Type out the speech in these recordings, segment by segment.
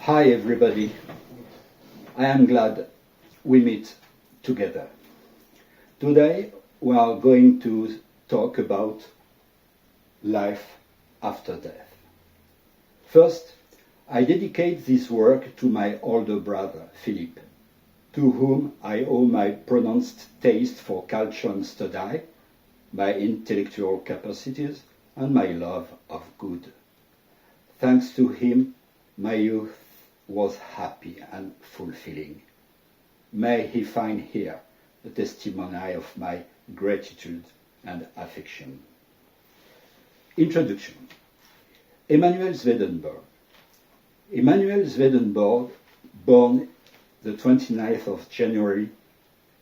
Hi everybody, I am glad we meet together. Today we are going to talk about life after death. First, I dedicate this work to my older brother, Philippe, to whom I owe my pronounced taste for culture and study, my intellectual capacities, and my love of good. Thanks to him, my youth was happy and fulfilling. May he find here a testimony of my gratitude and affection. Introduction. Emanuel Swedenborg. Emanuel Swedenborg, born the 29th of January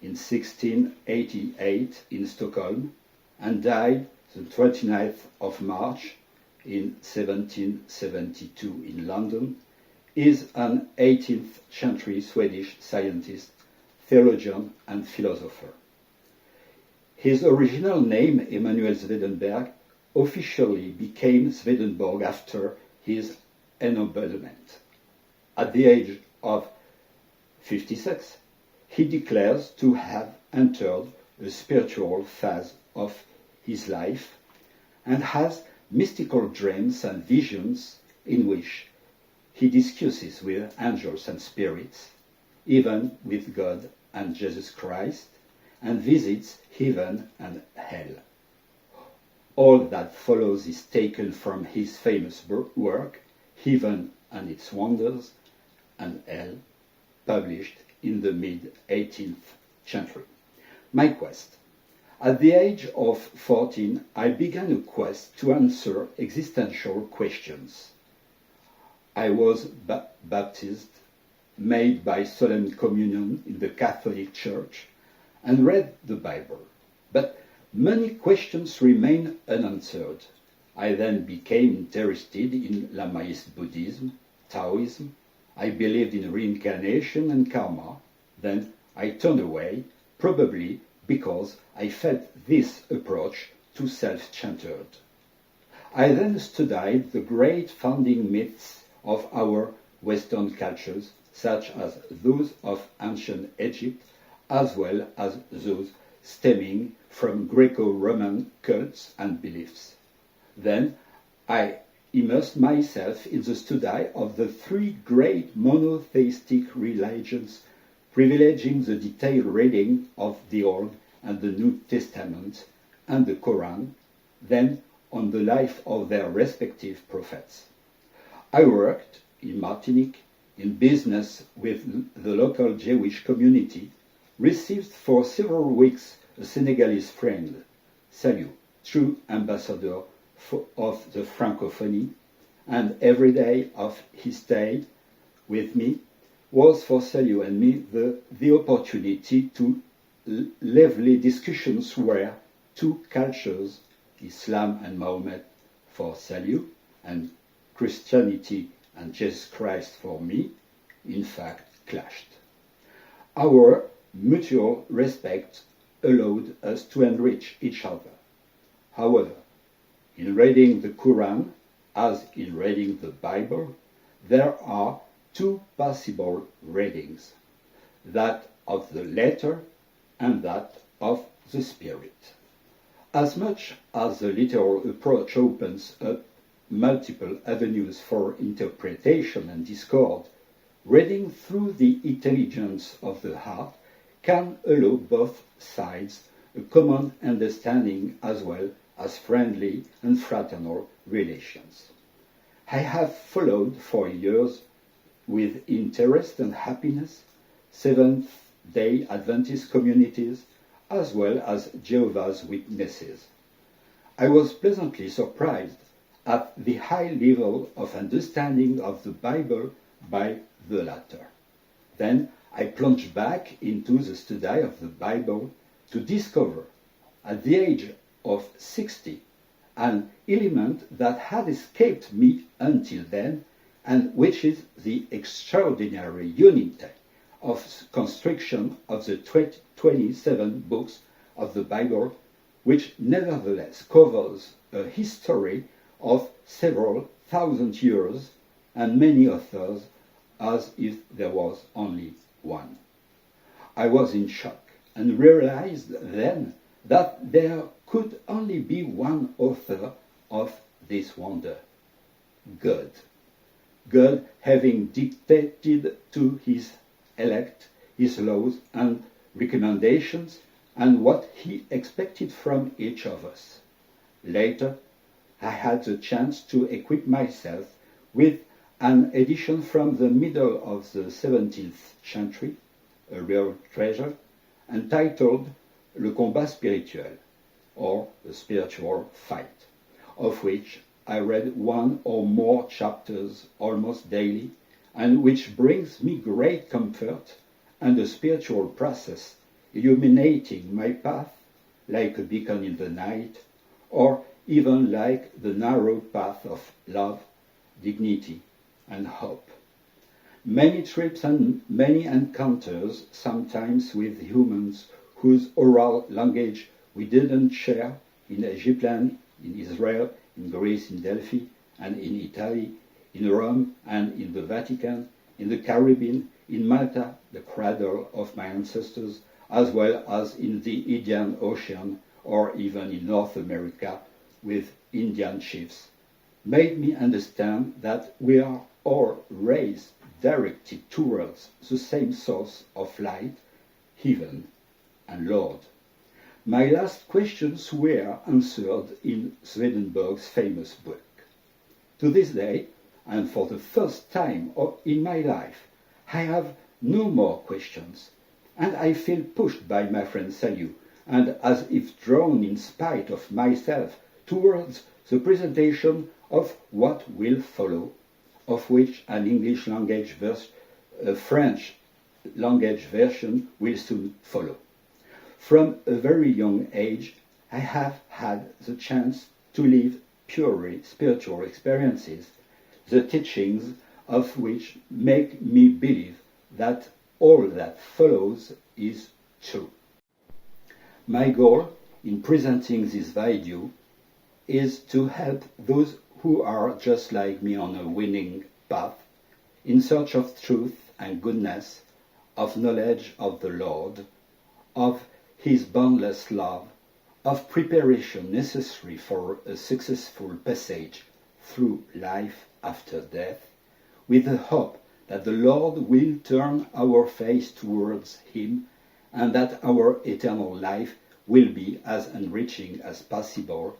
in 1688 in Stockholm and died the 29th of March in 1772 in London, is an 18th century Swedish scientist, theologian and philosopher. His original name, Emanuel Swedenborg, officially became Swedenborg after his ennoblement. At the age of 56, he declares to have entered a spiritual phase of his life and has mystical dreams and visions in which he discusses with angels and spirits, even with God and Jesus Christ, and visits heaven and hell. All that follows is taken from his famous work, Heaven and Its Wonders, and Hell, published in the mid-18th century. My quest. At the age of 14, I began a quest to answer existential questions. I was baptized, made by solemn communion in the Catholic Church, and read the Bible. But many questions remained unanswered. I then became interested in Lamaist Buddhism, Taoism. I believed in reincarnation and karma. Then I turned away, probably because I felt this approach too self-centered. I then studied the great founding myths of our Western cultures, such as those of ancient Egypt, as well as those stemming from Greco-Roman cults and beliefs. Then I immersed myself in the study of the three great monotheistic religions, privileging the detailed reading of the Old and the New Testament and the Quran, then on the life of their respective prophets. I worked in Martinique in business with the local Jewish community, received for several weeks a Senegalese friend, Saliou, true ambassador of the Francophonie, and every day of his stay with me was for Saliou and me the opportunity to lively discussions where two cultures, Islam and Mahomet for Saliou, and Christianity and Jesus Christ for me, in fact clashed. Our mutual respect allowed us to enrich each other. However, in reading the Quran, as in reading the Bible, there are two possible readings, that of the letter and that of the spirit. As much as the literal approach opens up multiple avenues for interpretation and discord, reading through the intelligence of the heart can allow both sides a common understanding as well as friendly and fraternal relations. I have followed for years with interest and happiness Seventh-day Adventist communities as well as Jehovah's Witnesses. I was pleasantly surprised at the high level of understanding of the Bible by the latter. Then I plunged back into the study of the Bible to discover, at the age of 60, an element that had escaped me until then, and which is the extraordinary unity of construction of the 27 books of the Bible, which nevertheless covers a history of several thousand years and many authors as if there was only one. I was in shock and realized then that there could only be one author of this wonder: God. God having dictated to his elect his laws and recommendations and what he expected from each of us. Later, I had the chance to equip myself with an edition from the middle of the 17th century, a real treasure, entitled Le Combat Spirituel, or The Spiritual Fight, of which I read one or more chapters almost daily, and which brings me great comfort and a spiritual process illuminating my path like a beacon in the night, or even like the narrow path of love, dignity, and hope. Many trips and many encounters, sometimes with humans whose oral language we didn't share, in Egyptland, in Israel, in Greece, in Delphi, and in Italy, in Rome and in the Vatican, in the Caribbean, in Malta, the cradle of my ancestors, as well as in the Indian Ocean, or even in North America with Indian chiefs, made me understand that we are all raised directed towards the same source of light, heaven and Lord. My last questions were answered in Swedenborg's famous book. To this day, and for the first time in my life, I have no more questions, and I feel pushed by my friend Salut, and as if drawn in spite of myself towards the presentation of what will follow, of which an English language a French language version will soon follow. From a very young age, I have had the chance to live purely spiritual experiences, the teachings of which make me believe that all that follows is true. My goal in presenting this video is to help those who are just like me on a winning path, in search of truth and goodness, of knowledge of the Lord, of His boundless love, of preparation necessary for a successful passage through life after death, with the hope that the Lord will turn our face towards Him and that our eternal life will be as enriching as possible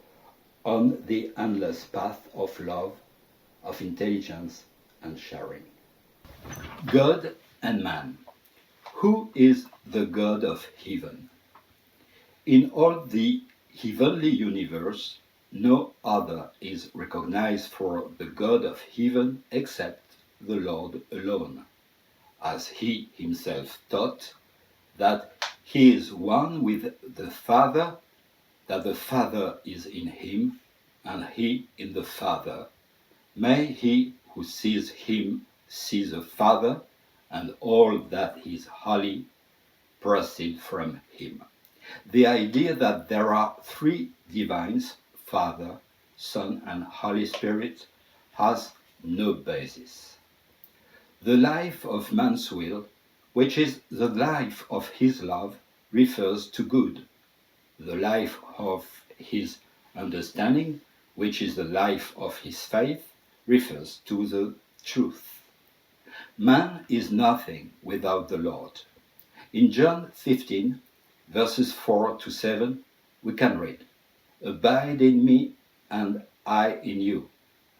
on the endless path of love, of intelligence and sharing. God and man. Who is the God of heaven? In all the heavenly universe, no other is recognized for the God of heaven except the Lord alone, as He Himself taught that He is one with the Father, that the Father is in Him, and He in the Father. May he who sees Him see the Father, and all that is holy proceed from Him. The idea that there are three divines, Father, Son, and Holy Spirit, has no basis. The life of man's will, which is the life of his love, refers to good. The life of his understanding, which is the life of his faith, refers to the truth. Man is nothing without the Lord. In John 15, verses 4 to 7, we can read, "Abide in me, and I in you,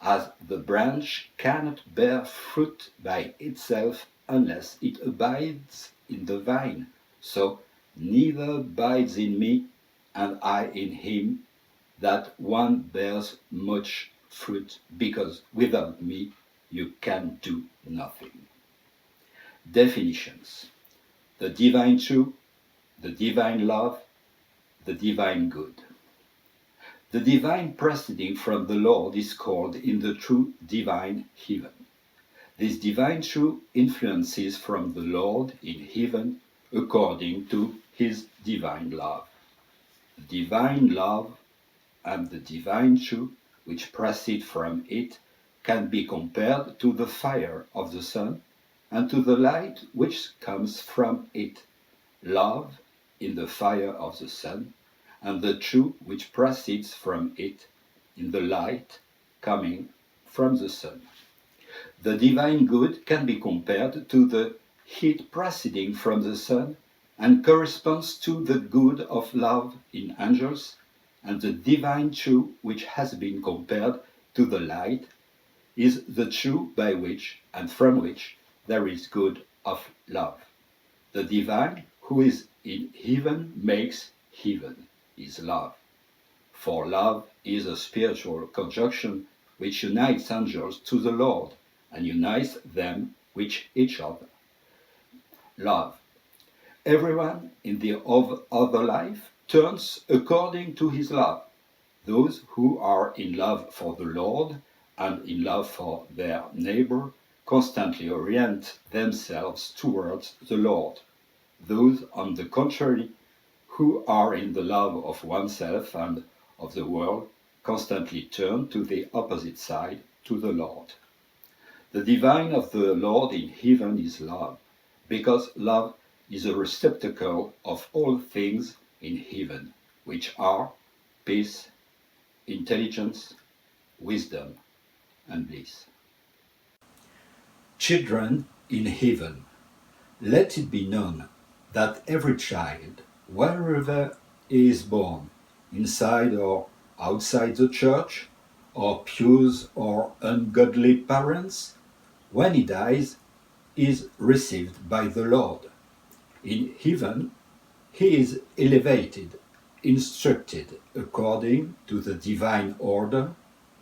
as the branch cannot bear fruit by itself unless it abides in the vine, so neither abides in me, and I in him, that one bears much fruit, because without me you can do nothing." Definitions: the divine truth, the divine love, the divine good. The divine proceeding from the Lord is called in the true divine heaven. This divine truth influences from the Lord in heaven according to His divine love. The divine love and the divine truth which proceed from it can be compared to the fire of the sun and to the light which comes from it, love in the fire of the sun, and the truth which proceeds from it in the light coming from the sun. The divine good can be compared to the heat proceeding from the sun and corresponds to the good of love in angels, and the divine truth which has been compared to the light is the truth by which and from which there is good of love. The divine who is in heaven makes heaven is love. For love is a spiritual conjunction which unites angels to the Lord and unites them with each other. Love. Everyone in the other life turns according to his love. Those who are in love for the Lord and in love for their neighbor constantly orient themselves towards the Lord. Those, on the contrary, who are in the love of oneself and of the world constantly turn to the opposite side, to the Lord. The divine of the Lord in heaven is love, because love is a receptacle of all things in heaven, which are peace, intelligence, wisdom, and bliss. Children in heaven, let it be known that every child, wherever he is born, inside or outside the church, or pious or ungodly parents, when he dies, is received by the Lord. In heaven, he is elevated, instructed according to the divine order.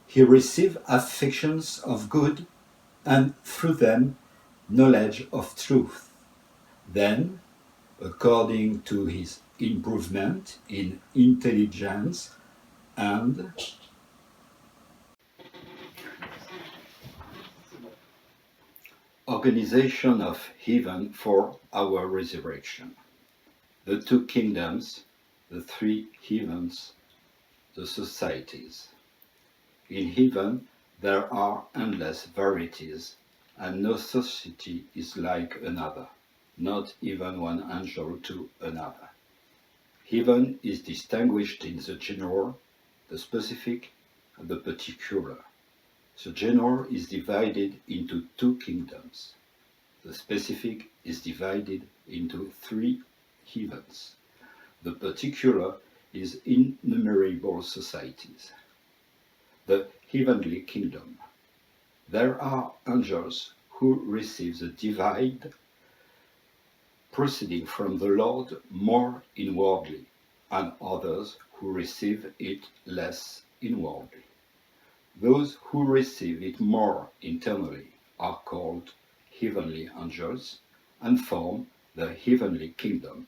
He receives affections of good, and through them, knowledge of truth. Then, according to his improvement in intelligence and organization of heaven for our resurrection. The two kingdoms, the three heavens, the societies. In heaven there are endless varieties, and no society is like another, not even one angel to another. Heaven is distinguished in the general, the specific, and the particular. The general is divided into two kingdoms. The specific is divided into three heavens. The particular is innumerable societies. The heavenly kingdom. There are angels who receive the divine proceeding from the Lord more inwardly, and others who receive it less inwardly. Those who receive it more internally are called heavenly angels and form the heavenly kingdom.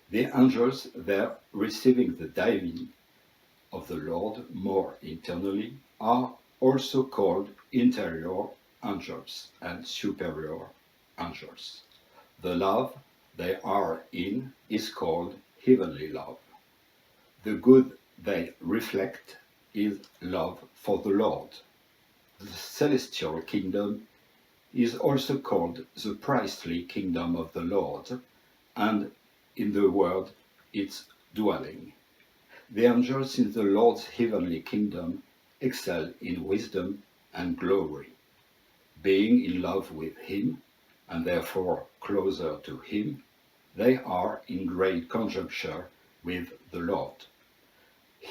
The angels there receiving the divine of the Lord more internally are also called interior angels and superior angels. The love they are in is called heavenly love. The good they reflect is love for the Lord. The celestial kingdom is also called the priestly kingdom of the Lord, and in the word its dwelling. The angels in the Lord's heavenly kingdom excel in wisdom and glory. Being in love with Him, and therefore closer to Him, they are in great conjuncture with the Lord.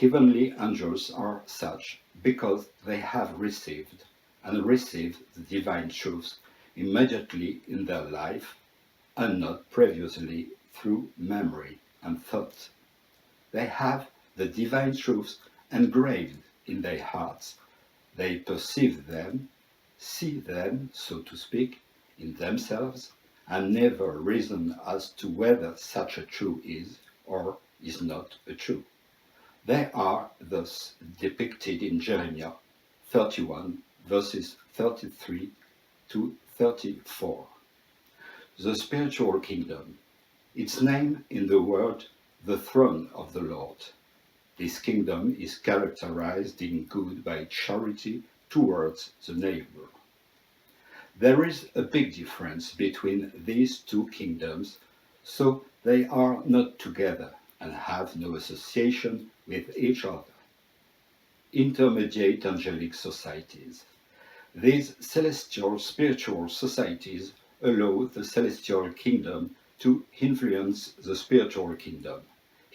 Heavenly angels are such because they have received and receive the divine truths immediately in their life and not previously through memory and thought. They have the divine truths engraved in their hearts. They perceive them, see them, so to speak, in themselves, and never reason as to whether such a truth is or is not a truth. They are thus depicted in Jeremiah 31, verses 33 to 34. The spiritual kingdom, its name in the word, the throne of the Lord. This kingdom is characterized in good by charity towards the neighbor. There is a big difference between these two kingdoms, so they are not together and have no association with each other. Intermediate angelic societies. These celestial spiritual societies allow the celestial kingdom to influence the spiritual kingdom.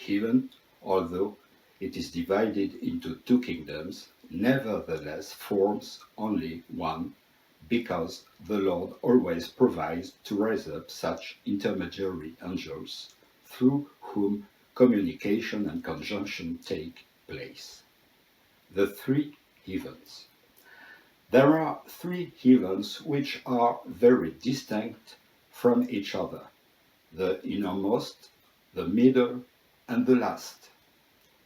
Heaven, although it is divided into two kingdoms, nevertheless forms only one, because the Lord always provides to raise up such intermediary angels through whom communication and conjunction take place. The three heavens. There are three heavens which are very distinct from each other: the innermost, the middle, and the last.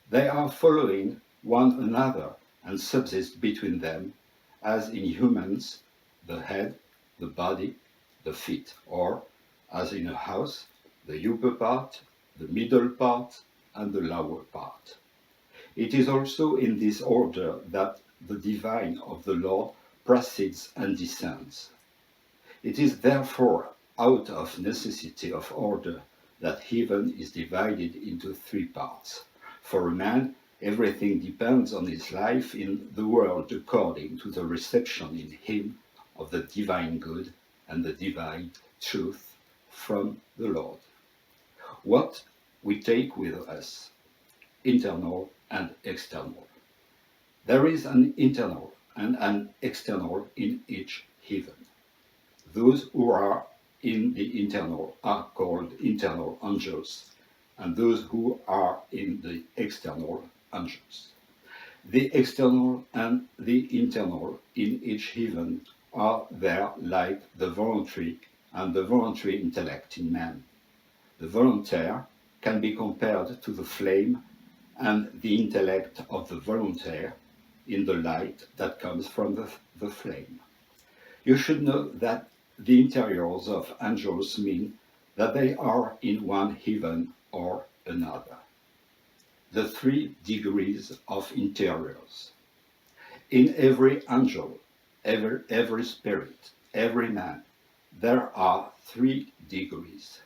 They are following one another and subsist between them, as in humans, the head, the body, the feet, or, as in a house, the upper part, the middle part, and the lower part. It is also in this order that the divine of the Lord proceeds and descends. It is therefore out of necessity of order that heaven is divided into three parts. For a man, everything depends on his life in the world according to the reception in him of the divine good and the divine truth from the Lord. What we take with us, internal and external. There is an internal and an external in each heaven. Those who are in the internal are called internal angels, and those who are in the external angels. The external and the internal in each heaven are there like the voluntary and the voluntary intellect in man. The voluntaire can be compared to the flame and the intellect of the voluntaire in the light that comes from the flame. You should know that the interiors of angels mean that they are in one heaven or another. The 3 degrees of interiors. In every angel, every spirit, every man, there are 3 degrees.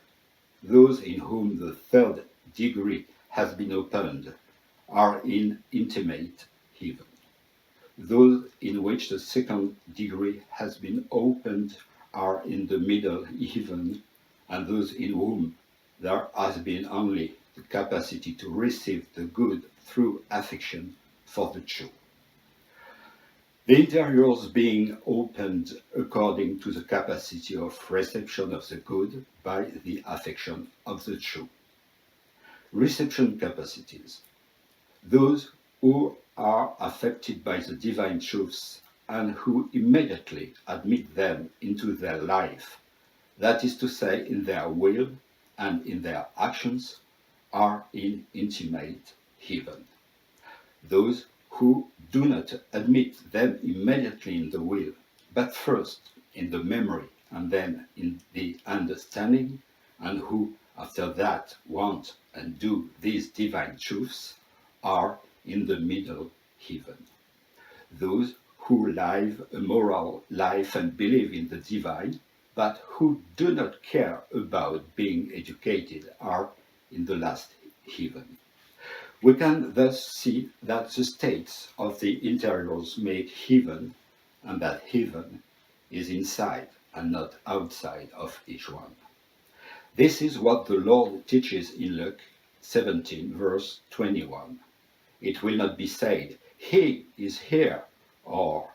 Those in whom the 3rd degree has been opened are in intimate heaven. Those in which the 2nd degree has been opened are in the middle heaven, and those in whom there has been only the capacity to receive the good through affection for the true. The interiors being opened according to the capacity of reception of the good by the affection of the true. Reception capacities. Those who are affected by the divine truths and who immediately admit them into their life, that is to say, in their will and in their actions, are in intimate heaven. Those who do not admit them immediately in the will, but first in the memory and then in the understanding, and who after that want and do these divine truths, are in the middle heaven. Those who live a moral life and believe in the divine, but who do not care about being educated, are in the last heaven. We can thus see that the states of the interiors make heaven, and that heaven is inside and not outside of each one. This is what the Lord teaches in Luke 17, verse 21. It will not be said, "He is here," or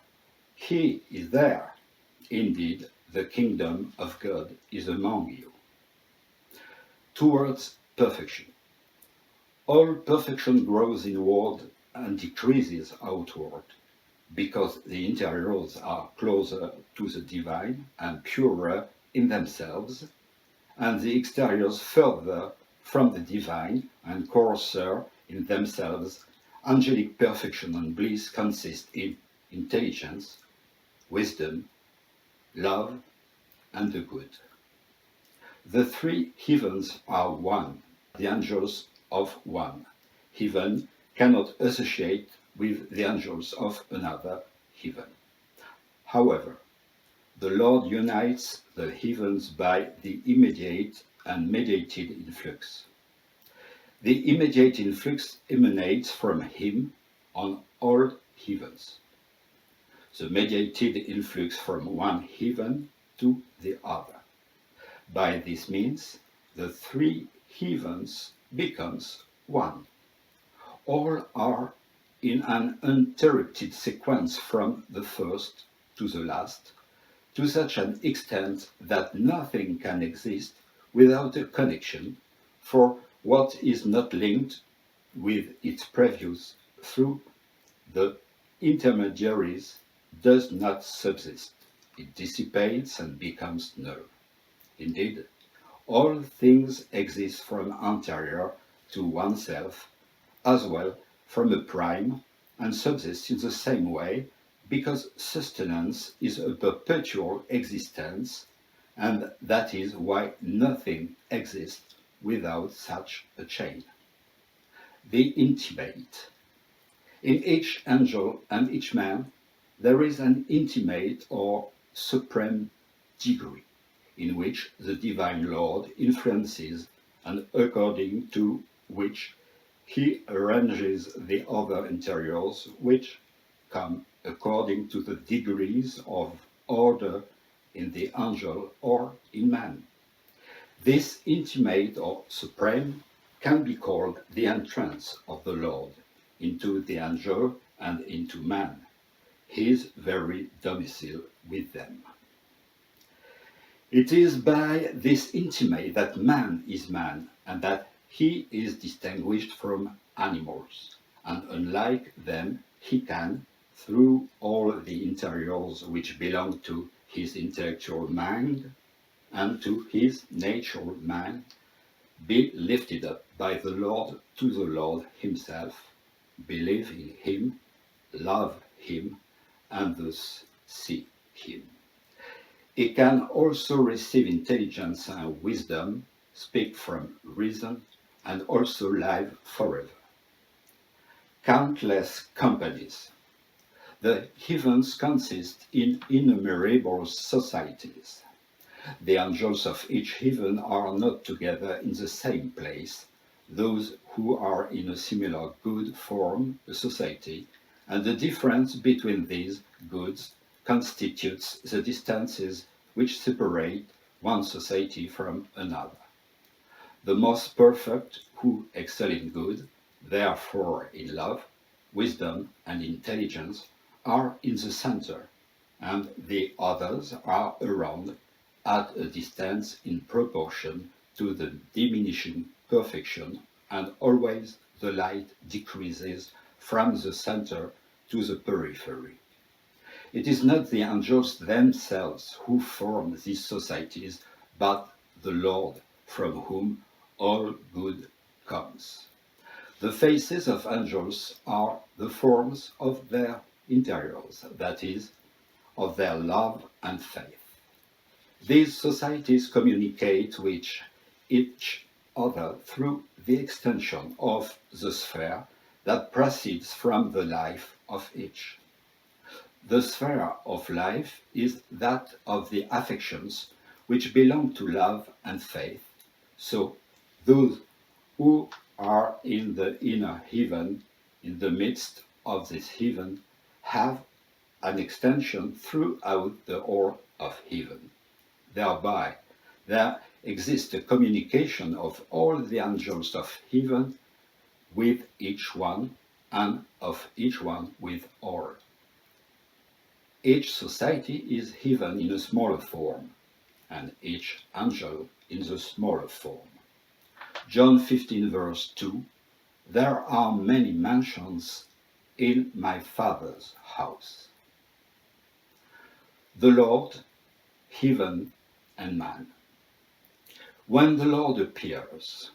"He is there." Indeed, the kingdom of God is among you. Towards perfection. All perfection grows inward and decreases outward, because the interiors are closer to the divine and purer in themselves, and the exteriors further from the divine and coarser in themselves. Angelic perfection and bliss consist in intelligence, wisdom, love, and the good. The 3 heavens are one, the angels of one. Heaven cannot associate with the angels of another heaven. However, the Lord unites the heavens by the immediate and mediated influx. The immediate influx emanates from him on all heavens. The mediated influx from one heaven to the other. By this means, the three heavens becomes one. All are in an uninterrupted sequence from the first to the last, to such an extent that nothing can exist without a connection, for what is not linked with its previous through the intermediaries does not subsist. It dissipates and becomes null. Indeed, all things exist from anterior to oneself, as well from a prime, and subsist in the same way, because sustenance is a perpetual existence, and that is why nothing exists without such a chain. The intimate. In each angel and each man, there is an intimate or supreme degree, in which the divine Lord influences and according to which he arranges the other interiors, which come according to the degrees of order in the angel or in man. This intimate or supreme can be called the entrance of the Lord into the angel and into man, his very domicile with them. It is by this intimate that man is man, and that he is distinguished from animals, and unlike them he can, through all the interiors which belong to his intellectual mind and to his natural mind, be lifted up by the Lord to the Lord himself, believe in him, love him, and thus see him. He can also receive intelligence and wisdom, speak from reason, and also live forever. Countless companies. The heavens consist in innumerable societies. The angels of each heaven are not together in the same place, those who are in a similar good form a society, and the difference between these goods constitutes the distances which separate one society from another. The most perfect, who excel in good, therefore in love, wisdom, and intelligence, are in the center, and the others are around at a distance in proportion to the diminishing perfection, and always the light decreases from the center to the periphery. It is not the angels themselves who form these societies, but the Lord, from whom all good comes. The faces of angels are the forms of their interiors, that is, of their love and faith. These societies communicate with each other through the extension of the sphere that proceeds from the life of each. The sphere of life is that of the affections which belong to love and faith. So those who are in the inner heaven, in the midst of this heaven, have an extension throughout the whole of heaven. Thereby, there exists a communication of all the angels of heaven with each one, and of each one with all. Each society is heaven in a smaller form, and each angel in the smaller form. John 15, verse 2, there are many mansions in my Father's house. The Lord, heaven, and man. When the Lord appears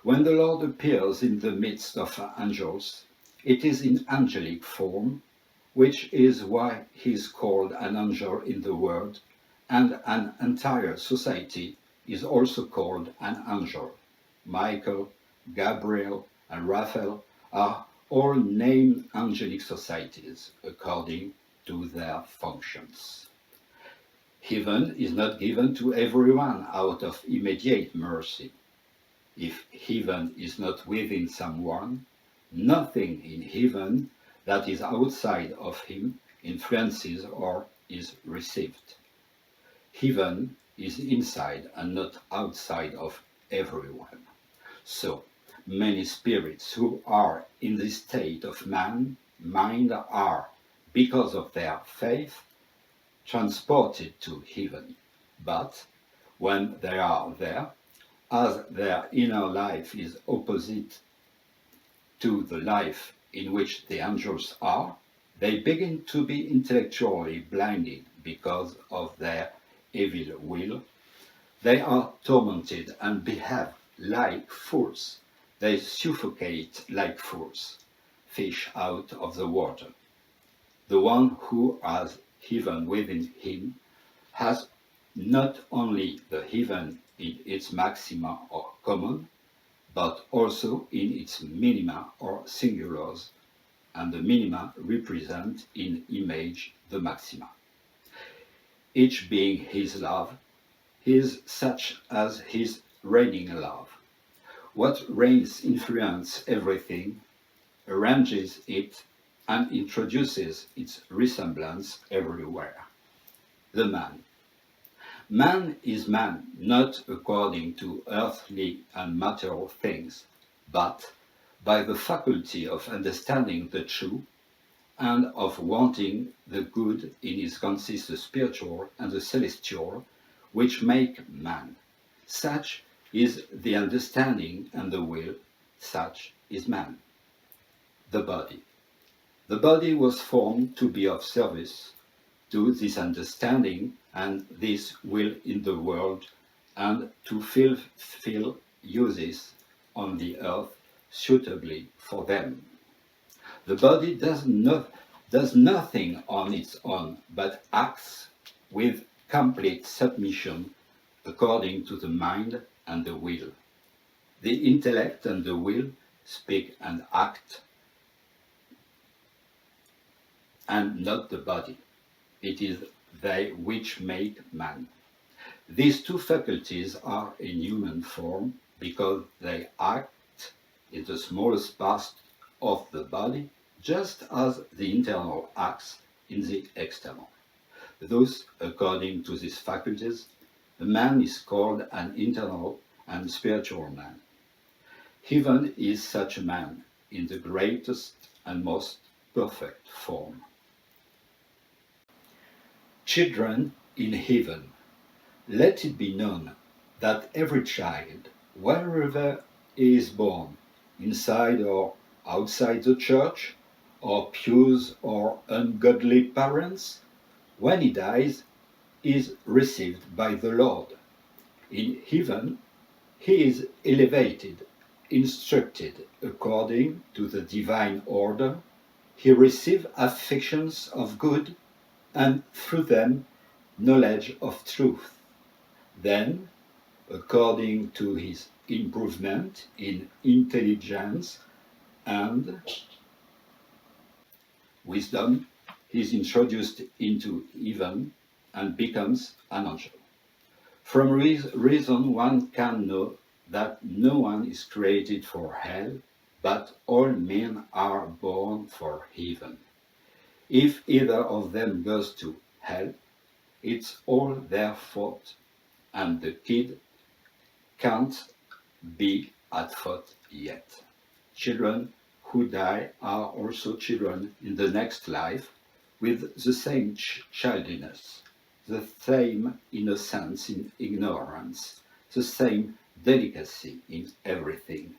in the midst of angels, it is in angelic form, which is why he is called an angel in the word, and an entire society is also called an angel. Michael, Gabriel, and Raphael are all named angelic societies according to their functions. Heaven is not given to everyone out of immediate mercy. If heaven is not within someone, nothing in heaven that is outside of him influences or is received. Heaven is inside and not outside of everyone. So, many spirits who are in this state of mind are, because of their faith, transported to heaven. But when they are there, as their inner life is opposite to the life in which the angels are, they begin to be intellectually blinded because of their evil will. They are tormented and behave like fools. They suffocate like fools, fish out of the water. The one who has heaven within him has not only the heaven in its maxima or common, but also in its minima or singulars, and the minima represent in image the maxima. Each being his love is such as his reigning love. What reigns influences everything, arranges it, and introduces its resemblance everywhere. The man. Man is man, not according to earthly and material things, but by the faculty of understanding the true and of wanting the good in his consists the spiritual and the celestial, which make man. Such is the understanding and the will, such is man. The body. The body was formed to be of service to this understanding and this will in the world, and to fulfill uses on the earth suitably for them. The body does nothing on its own, but acts with complete submission according to the mind and the will. The intellect and the will speak and act, and not the body. It is they which make man. These two faculties are in human form because they act in the smallest part of the body, just as the internal acts in the external. Thus, according to these faculties, a man is called an internal and spiritual man. Heaven is such a man in the greatest and most perfect form. Children in heaven, let it be known that every child, wherever he is born, inside or outside the church, or pious or ungodly parents, when he dies, is received by the Lord. In heaven, he is elevated, instructed according to the divine order. He receives affections of good, and through them knowledge of truth. Then, according to his improvement in intelligence and wisdom, he is introduced into heaven and becomes an angel. From reason one can know that no one is created for hell, but all men are born for heaven. If either of them goes to hell, it's all their fault, and the kid can't be at fault yet. Children who die are also children in the next life, with the same childishness, the same innocence in ignorance, the same delicacy in everything.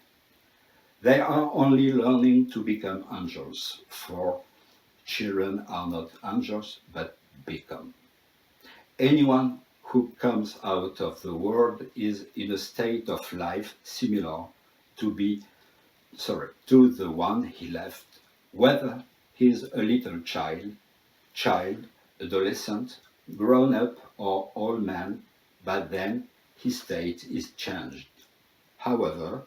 They are only learning to become angels, for children are not angels, but become. Anyone who comes out of the world is in a state of life similar to the one he left, whether he is a little child, adolescent, grown up, or old man, but then his state is changed. However,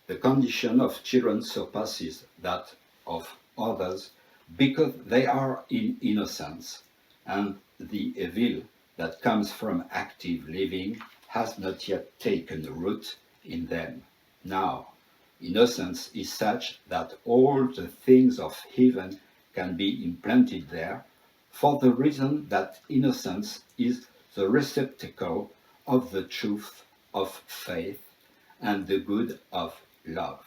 the condition of children surpasses that of others because they are in innocence, and the evil that comes from active living has not yet taken root in them. Now, innocence is such that all the things of heaven can be implanted there, for the reason that innocence is the receptacle of the truth of faith and the good of love.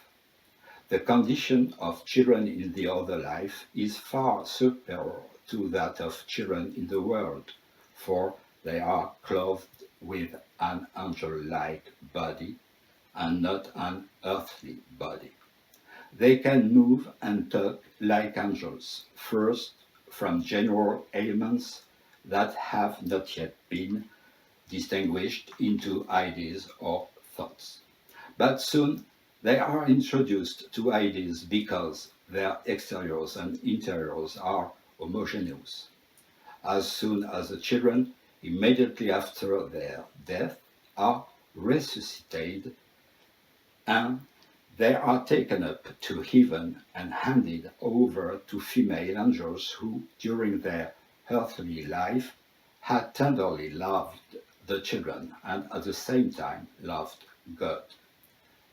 The condition of children in the other life is far superior to that of children in the world, for they are clothed with an angel-like body and not an earthly body. They can move and talk like angels, first from general elements that have not yet been distinguished into ideas or thoughts. But soon they are introduced to ideas because their exteriors and interiors are homogeneous. As soon as the children, immediately after their death, are resuscitated, and they are taken up to heaven and handed over to female angels who, during their earthly life, had tenderly loved the children and at the same time loved God.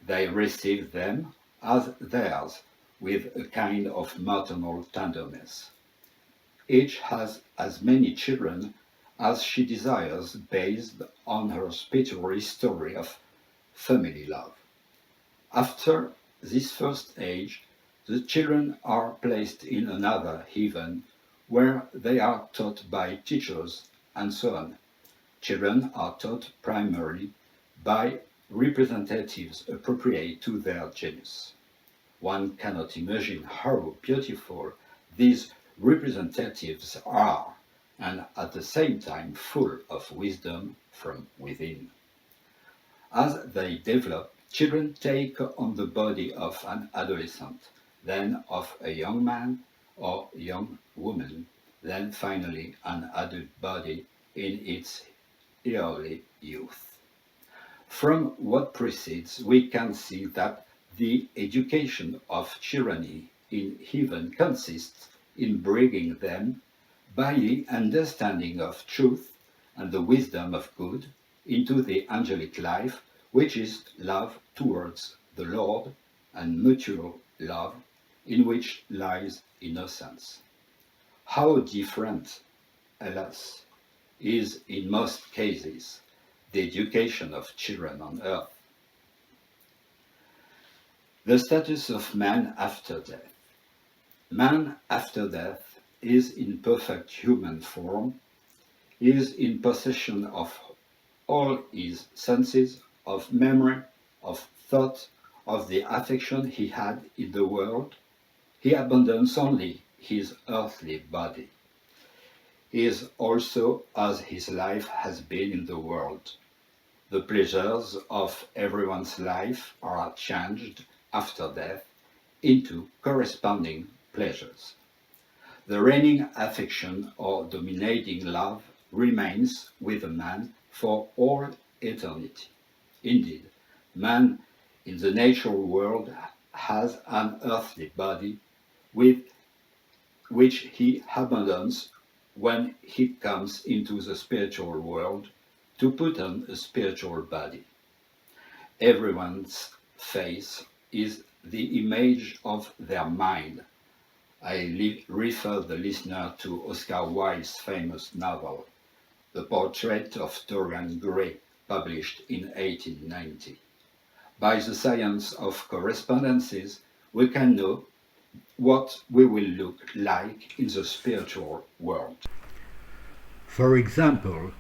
They receive them as theirs with a kind of maternal tenderness. Each has as many children as she desires based on her spiritual story of family love. After this first age, the children are placed in another heaven where they are taught by teachers and so on. Children are taught primarily by representatives appropriate to their genus. One cannot imagine how beautiful these representatives are, and at the same time full of wisdom from within. As they develop, children take on the body of an adolescent, then of a young man or young woman, then finally an adult body in its early youth. From what precedes, we can see that the education of children in heaven consists in bringing them, by the understanding of truth and the wisdom of good, into the angelic life, which is love towards the Lord and mutual love, in which lies innocence. How different, alas, is in most cases the education of children on earth. The status of man after death. Man after death is in perfect human form, is in possession of all his senses, of memory, of thought, of the affection he had in the world. He abandons only his earthly body. He is also as his life has been in the world. The pleasures of everyone's life are changed after death into corresponding pleasures. The reigning affection or dominating love remains with a man for all eternity. Indeed, man in the natural world has an earthly body with which he abandons when he comes into the spiritual world to put on a spiritual body. Everyone's face is the image of their mind. I refer the listener to Oscar Wilde's famous novel, The Portrait of Dorian Gray, published in 1890. By the science of correspondences, we can know what we will look like in the spiritual world. For example,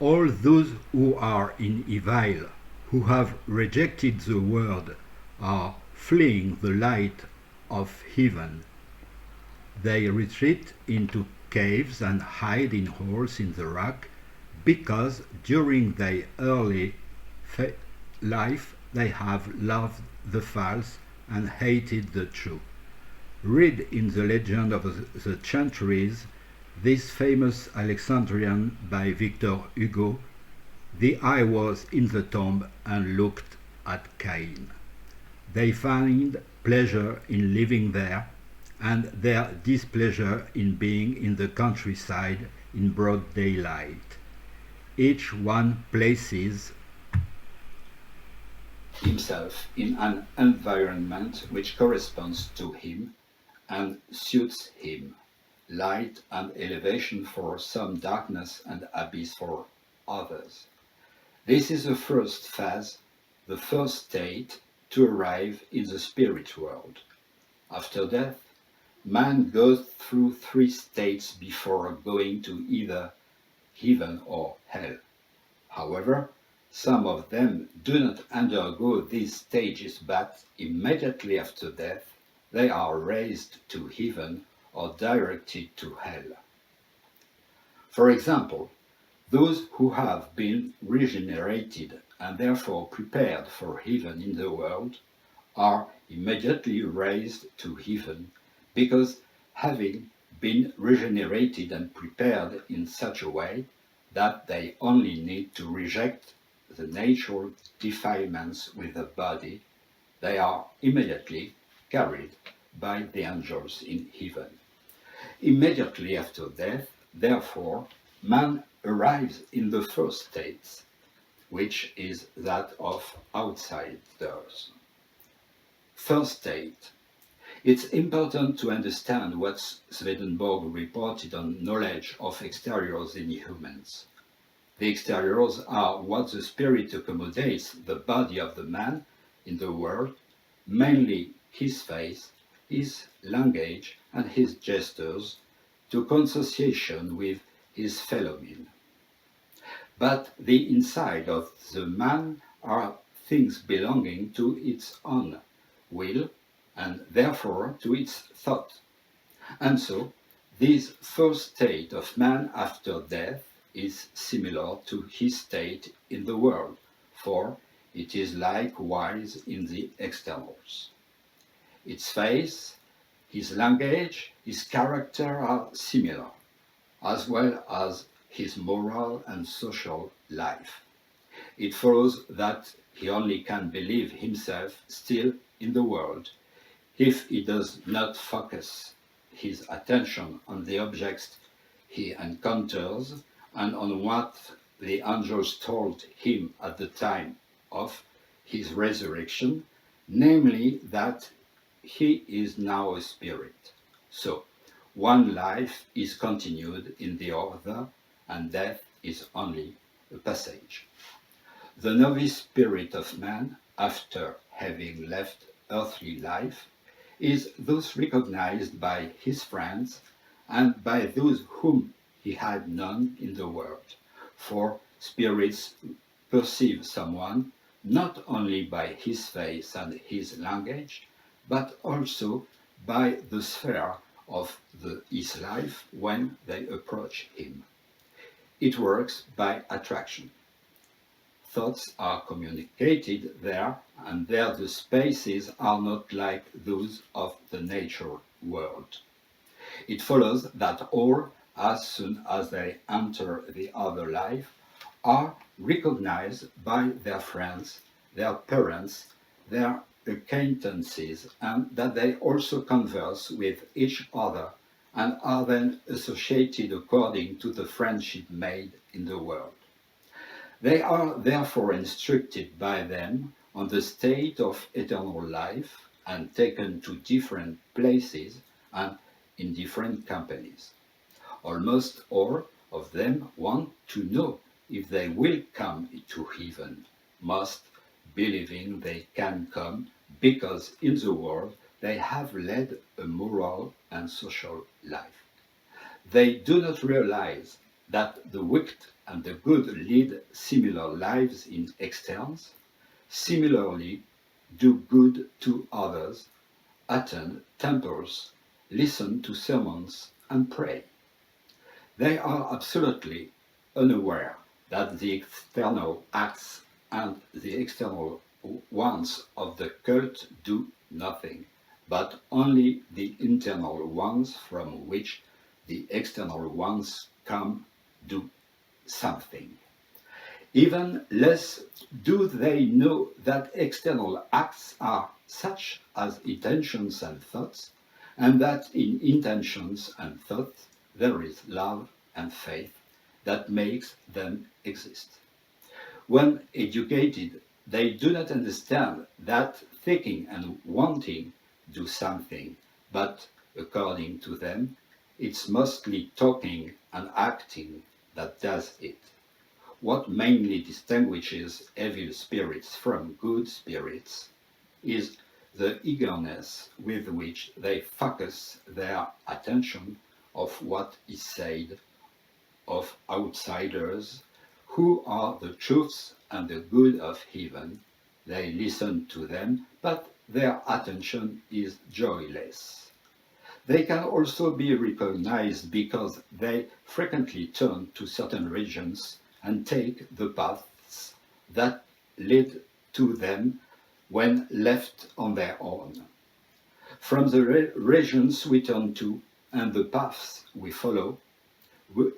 all those who are in evil, who have rejected the word, are fleeing the light of heaven. They retreat into caves and hide in holes in the rock, because during their early life they have loved the false and hated the true. Read in the Legend of the Centuries this famous Alexandrian by Victor Hugo, "The eye was in the tomb and looked at Cain." They find pleasure in living there, and their displeasure in being in the countryside in broad daylight. each one places himself in an environment which corresponds to him and suits him, light and elevation for some, darkness and abyss for others. This is the first phase, the first state to arrive in the spirit world. After death, man goes through three states before going to either heaven or hell. However, some of them do not undergo these stages, but immediately after death, they are raised to heaven or directed to hell. For example, those who have been regenerated and therefore prepared for heaven in the world are immediately raised to heaven because, having been regenerated and prepared in such a way that they only need to reject the natural defilements with the body, they are immediately carried by the angels in heaven. Immediately after death, therefore, man arrives in the first state, which is that of outsiders. First state. It's important to understand what Swedenborg reported on knowledge of exteriors in humans. The exteriors are what the spirit accommodates the body of the man in the world, mainly his face, his language, and his gestures, to consociation with his fellow men. But the inside of the man are things belonging to its own will, and therefore to its thought. And so, this first state of man after death is similar to his state in the world, for it is likewise in the externals. Its face, his language, his character are similar, as well as his moral and social life. It follows that he only can believe himself still in the world if he does not focus his attention on the objects he encounters and on what the angels told him at the time of his resurrection, namely that he is now a spirit. So, one life is continued in the other, and death is only a passage. The novice spirit of man, after having left earthly life, is thus recognized by his friends and by those whom he had known in the world. For spirits perceive someone not only by his face and his language, but also by the sphere of his life when they approach him. It works by attraction. Thoughts are communicated there, and there the spaces are not like those of the nature world. It follows that all, as soon as they enter the other life, are recognized by their friends, their parents, their acquaintances, and that they also converse with each other and are then associated according to the friendship made in the world. They are therefore instructed by them on the state of eternal life and taken to different places and in different companies. Almost all of them want to know if they will come to heaven, most believing they can come because in the world they have led a moral and social life. They do not realize that the wicked and the good lead similar lives in externals, similarly do good to others, attend temples, listen to sermons, and pray. They are absolutely unaware that the external acts and the external ones of the cult do nothing, but only the internal ones from which the external ones come do something. Even less do they know that external acts are such as intentions and thoughts, and that in intentions and thoughts there is love and faith, that makes them exist. When educated, they do not understand that thinking and wanting do something, but according to them, it's mostly talking and acting that does it. What mainly distinguishes evil spirits from good spirits is the eagerness with which they focus their attention of what is said of outsiders who are the truths and the good of heaven. They listen to them, but their attention is joyless. They can also be recognized because they frequently turn to certain regions and take the paths that lead to them when left on their own. From the regions we turn to and the paths we follow,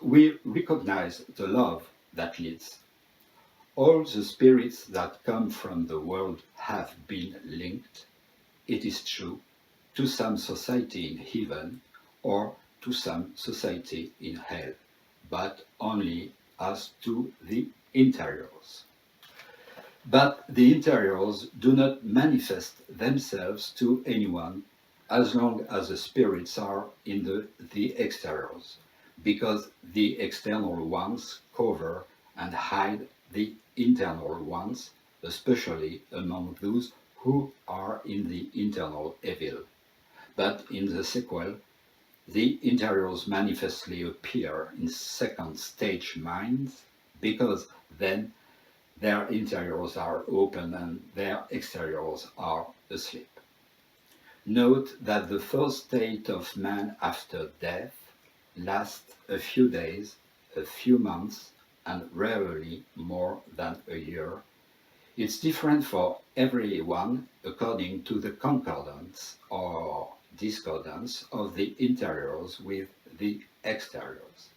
we recognize the love that leads. All the spirits that come from the world have been linked, it is true, to some society in heaven or to some society in hell, but only as to the interiors. But the interiors do not manifest themselves to anyone as long as the spirits are in the exteriors, because the external ones cover and hide the internal ones, especially among those who are in the internal evil. But in the sequel, the interiors manifestly appear in second stage minds, because then their interiors are open and their exteriors are asleep. Note that the first state of man after death lasts a few days, a few months, and rarely more than a year. It's different for everyone according to the concordance or discordance of the interiors with the exteriors.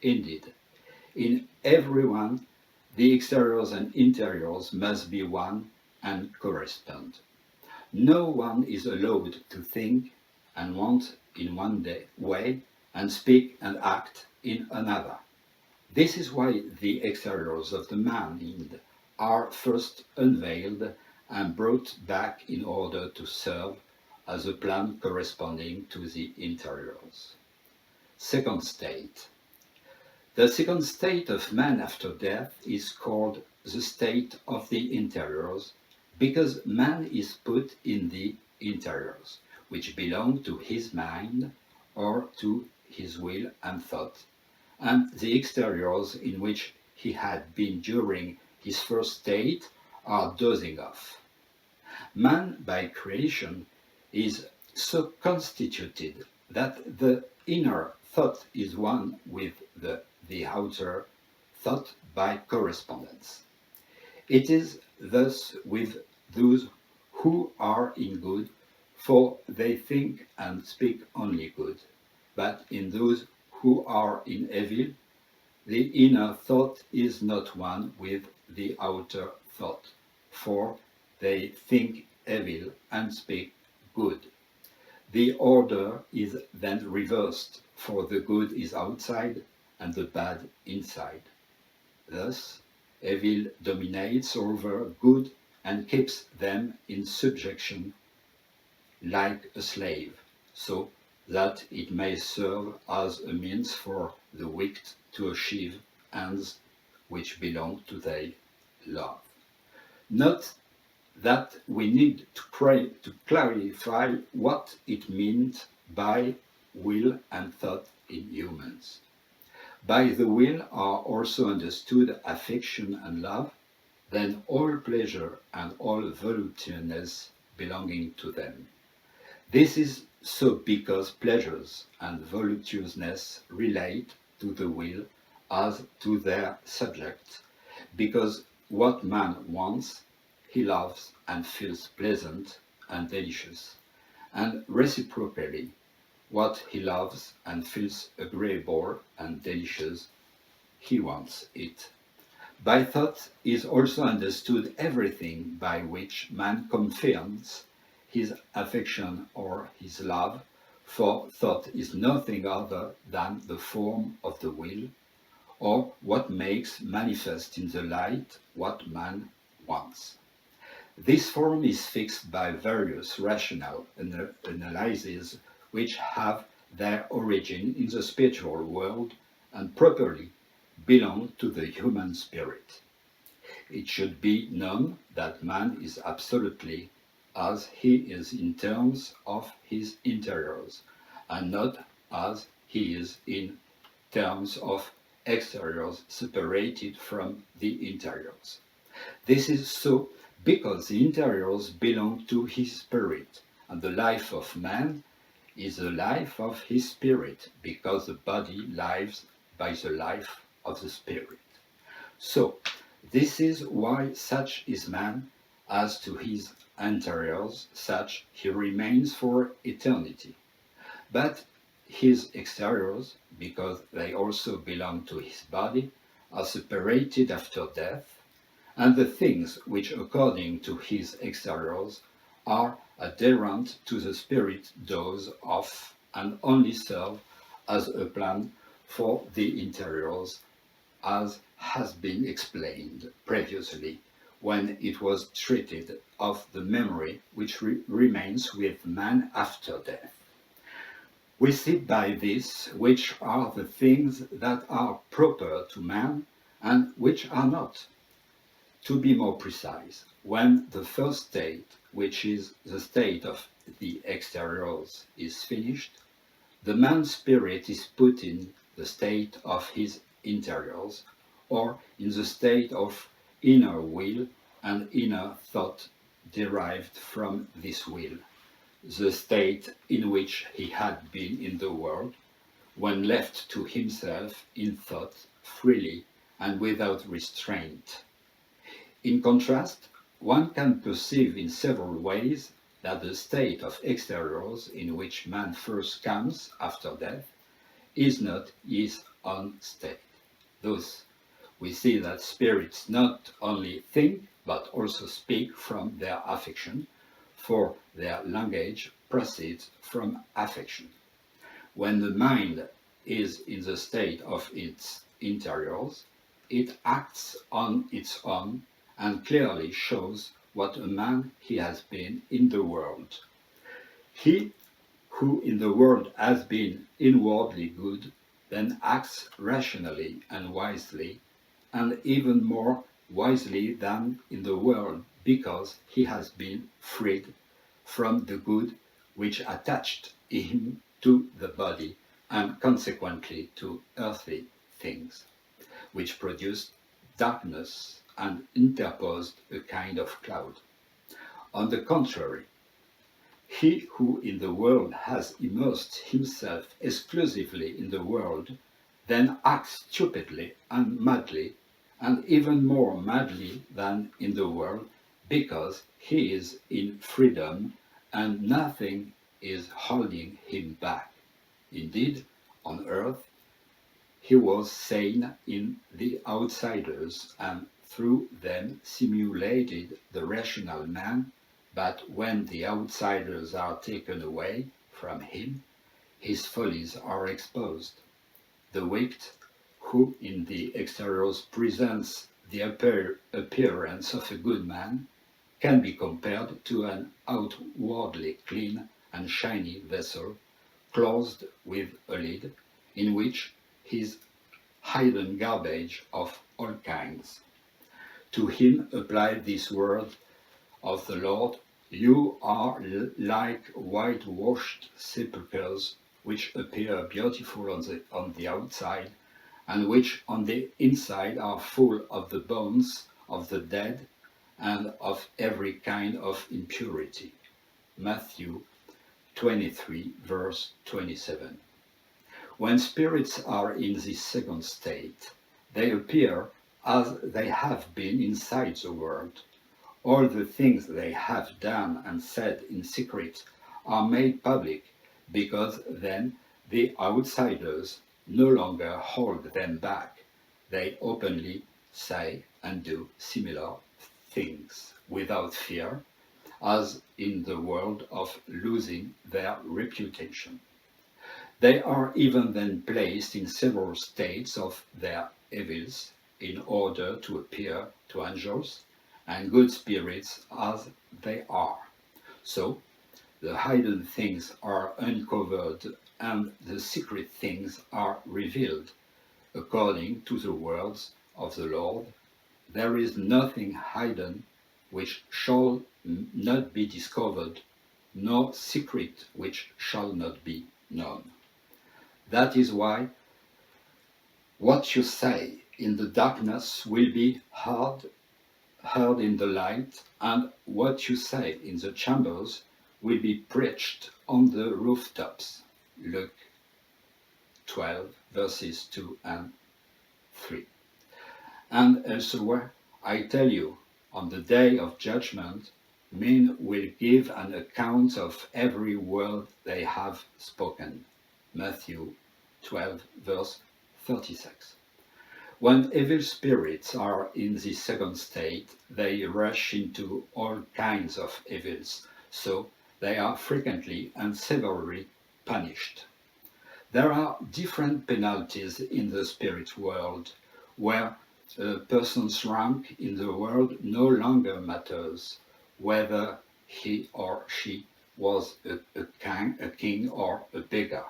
Indeed, in everyone, the exteriors and interiors must be one and correspond. No one is allowed to think and want in one way and speak and act in another. This is why the exteriors of the mind are first unveiled and brought back in order to serve as a plan corresponding to the interiors. Second state. The second state of man after death is called the state of the interiors, because man is put in the interiors, which belong to his mind or to his will and thought, and the exteriors in which he had been during his first state are dozing off. Man, by creation, is so constituted that the inner thought is one with the outer thought by correspondence. It is thus with those who are in good, for they think and speak only good, but in those who are in evil, the inner thought is not one with the outer thought, for they think evil and speak good. The order is then reversed, for the good is outside and the bad inside. Thus, evil dominates over good and keeps them in subjection like a slave, so that it may serve as a means for the wicked to achieve ends which belong to their love. Note that we need to clarify what it means by will and thought in humans. By the will are also understood affection and love, then all pleasure and all voluptuousness belonging to them. This is so because pleasures and voluptuousness relate to the will as to their subject, because what man wants, he loves and feels pleasant and delicious, and reciprocally, what he loves and feels agreeable and delicious, he wants it. By thought is also understood everything by which man confirms his affection or his love, for thought is nothing other than the form of the will, or what makes manifest in the light what man wants. This form is fixed by various rational analyses which have their origin in the spiritual world and properly belong to the human spirit. It should be known that man is absolutely as he is in terms of his interiors, and not as he is in terms of exteriors separated from the interiors. This is so because the interiors belong to his spirit, and the life of man is the life of his spirit, because the body lives by the life of the spirit. So, this is why such is man, as to his interiors, such he remains for eternity. But his exteriors, because they also belong to his body, are separated after death, and the things which, according to his exteriors, are adherent to the spirit doze off and only serve as a plan for the interiors, as has been explained previously when it was treated of the memory which remains with man after death. We see by this which are the things that are proper to man and which are not. To be more precise, when the first state, which is the state of the exteriors, is finished, the man's spirit is put in the state of his interiors, or in the state of inner will and inner thought derived from this will, the state in which he had been in the world, when left to himself in thought freely and without restraint. In contrast, one can perceive in several ways that the state of exteriors in which man first comes after death is not his own state. Thus, we see that spirits not only think but also speak from their affection, for their language proceeds from affection. When the mind is in the state of its interiors, it acts on its own and clearly shows what a man he has been in the world. He who in the world has been inwardly good then acts rationally and wisely, and even more wisely than in the world, because he has been freed from the good which attached him to the body and consequently to earthly things, which produced darkness and interposed a kind of cloud. On the contrary, he who in the world has immersed himself exclusively in the world then acts stupidly and madly, and even more madly than in the world, because he is in freedom and nothing is holding him back. Indeed, on earth, he was sane in the outsiders and through them simulated the rational man, but when the outsiders are taken away from him, his follies are exposed. The wicked, who in the exteriors presents the appearance of a good man, can be compared to an outwardly clean and shiny vessel, closed with a lid, in which is hidden garbage of all kinds. To him apply this word of the Lord: you are like whitewashed sepulchres, which appear beautiful on the outside, and which on the inside are full of the bones of the dead and of every kind of impurity. Matthew 23, verse 27. When spirits are in this second state, they appear as they have been inside the world. All the things they have done and said in secret are made public, because then the outsiders no longer hold them back. They openly say and do similar things without fear, as in the world of losing their reputation. They are even then placed in several states of their evils in order to appear to angels and good spirits as they are. So, the hidden things are uncovered and the secret things are revealed. According to the words of the Lord, there is nothing hidden which shall not be discovered, nor secret which shall not be known. That is why what you say in the darkness will be heard in the light, and what you say in the chambers will be preached on the rooftops. Luke 12, verses 2 and 3. And elsewhere, I tell you, on the day of judgment, men will give an account of every word they have spoken. Matthew 12, verse 36. When evil spirits are in the second state, they rush into all kinds of evils, so they are frequently and severely punished. There are different penalties in the spirit world, where a person's rank in the world no longer matters, whether he or she was a king or a beggar.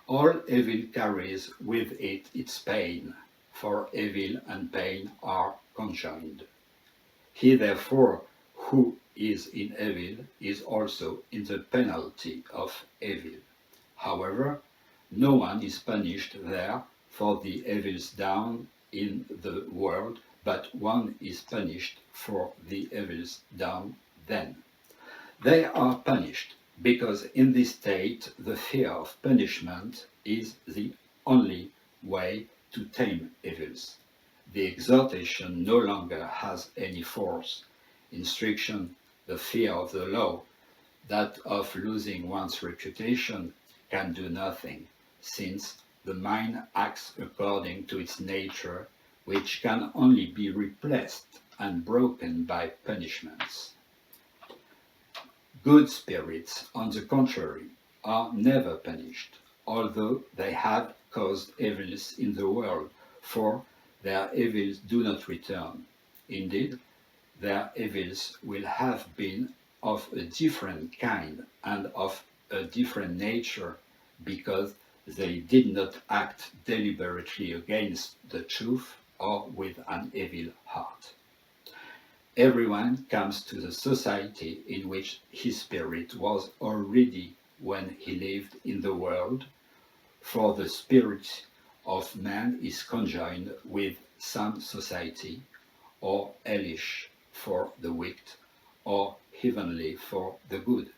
All evil carries with it its pain, for evil and pain are conjoined. He therefore who is in evil is also in the penalty of evil. However, no one is punished there for the evils done in the world, but one is punished for the evils done then. They are punished because in this state the fear of punishment is the only way to tame evils. The exhortation no longer has any force. Instruction, the fear of the law, that of losing one's reputation, can do nothing, since the mind acts according to its nature, which can only be replaced and broken by punishments. Good spirits, on the contrary, are never punished, although they have caused evils in the world, for their evils do not return. Indeed, their evils will have been of a different kind and of a different nature, because they did not act deliberately against the truth or with an evil heart. Everyone comes to the society in which his spirit was already when he lived in the world, for the spirit of man is conjoined with some society, or hellish for the wicked, or heavenly for the good.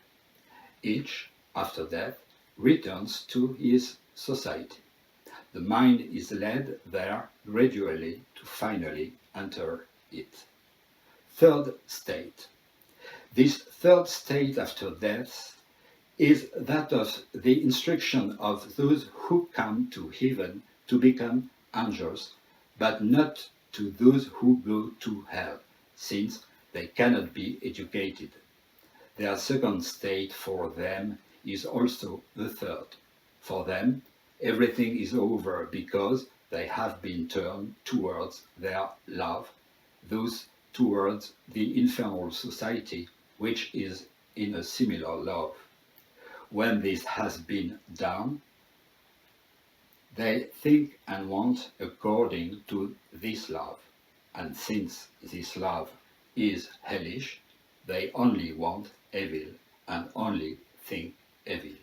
Each, after death, returns to his society. The mind is led there gradually to finally enter it. Third state. This third state after death is that of the instruction of those who come to heaven to become angels, but not to those who go to hell, since they cannot be educated. Their second state for them is also the third. For them, everything is over because they have been turned towards their love, thus towards the infernal society, which is in a similar love. When this has been done, they think and want according to this love, and since this love is hellish, they only want evil and only think evil.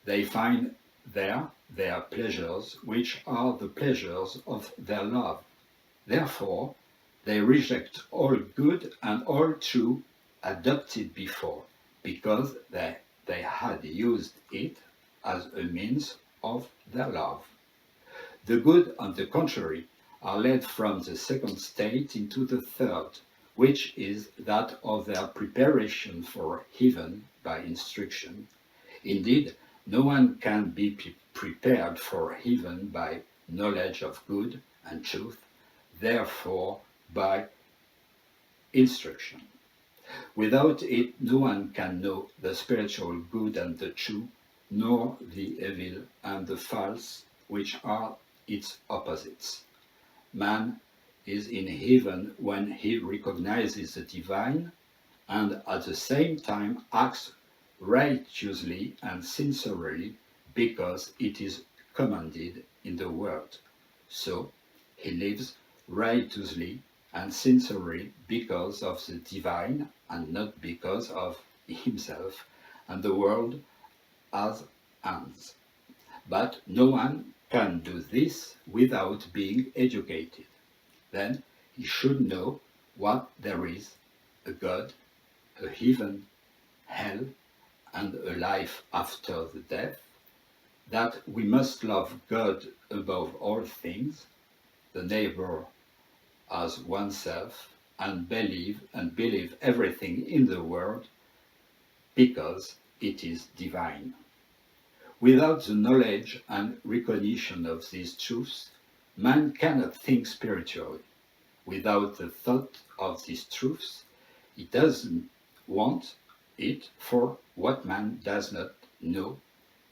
They find there their pleasures, which are the pleasures of their love. Therefore, they reject all good and all true adopted before, because they had used it as a means of their love. The good, on the contrary, are led from the second state into the third, which is that of their preparation for heaven by instruction. Indeed, no one can be prepared for heaven by knowledge of good and truth, therefore by instruction. Without it, no one can know the spiritual good and the true, nor the evil and the false, which are its opposites. Man is in heaven when he recognizes the divine and at the same time acts righteously and sincerely because it is commanded in the word. So he lives righteously and sincerely because of the divine and not because of himself and the world as ends. But no one can do this without being educated. Then he should know what there is, a God, a heaven, hell, and a life after the death, that we must love God above all things, the neighbor as oneself, and believe everything in the world because it is divine. Without the knowledge and recognition of these truths, man cannot think spiritually. Without the thought of these truths, he doesn't want it, for what man does not know,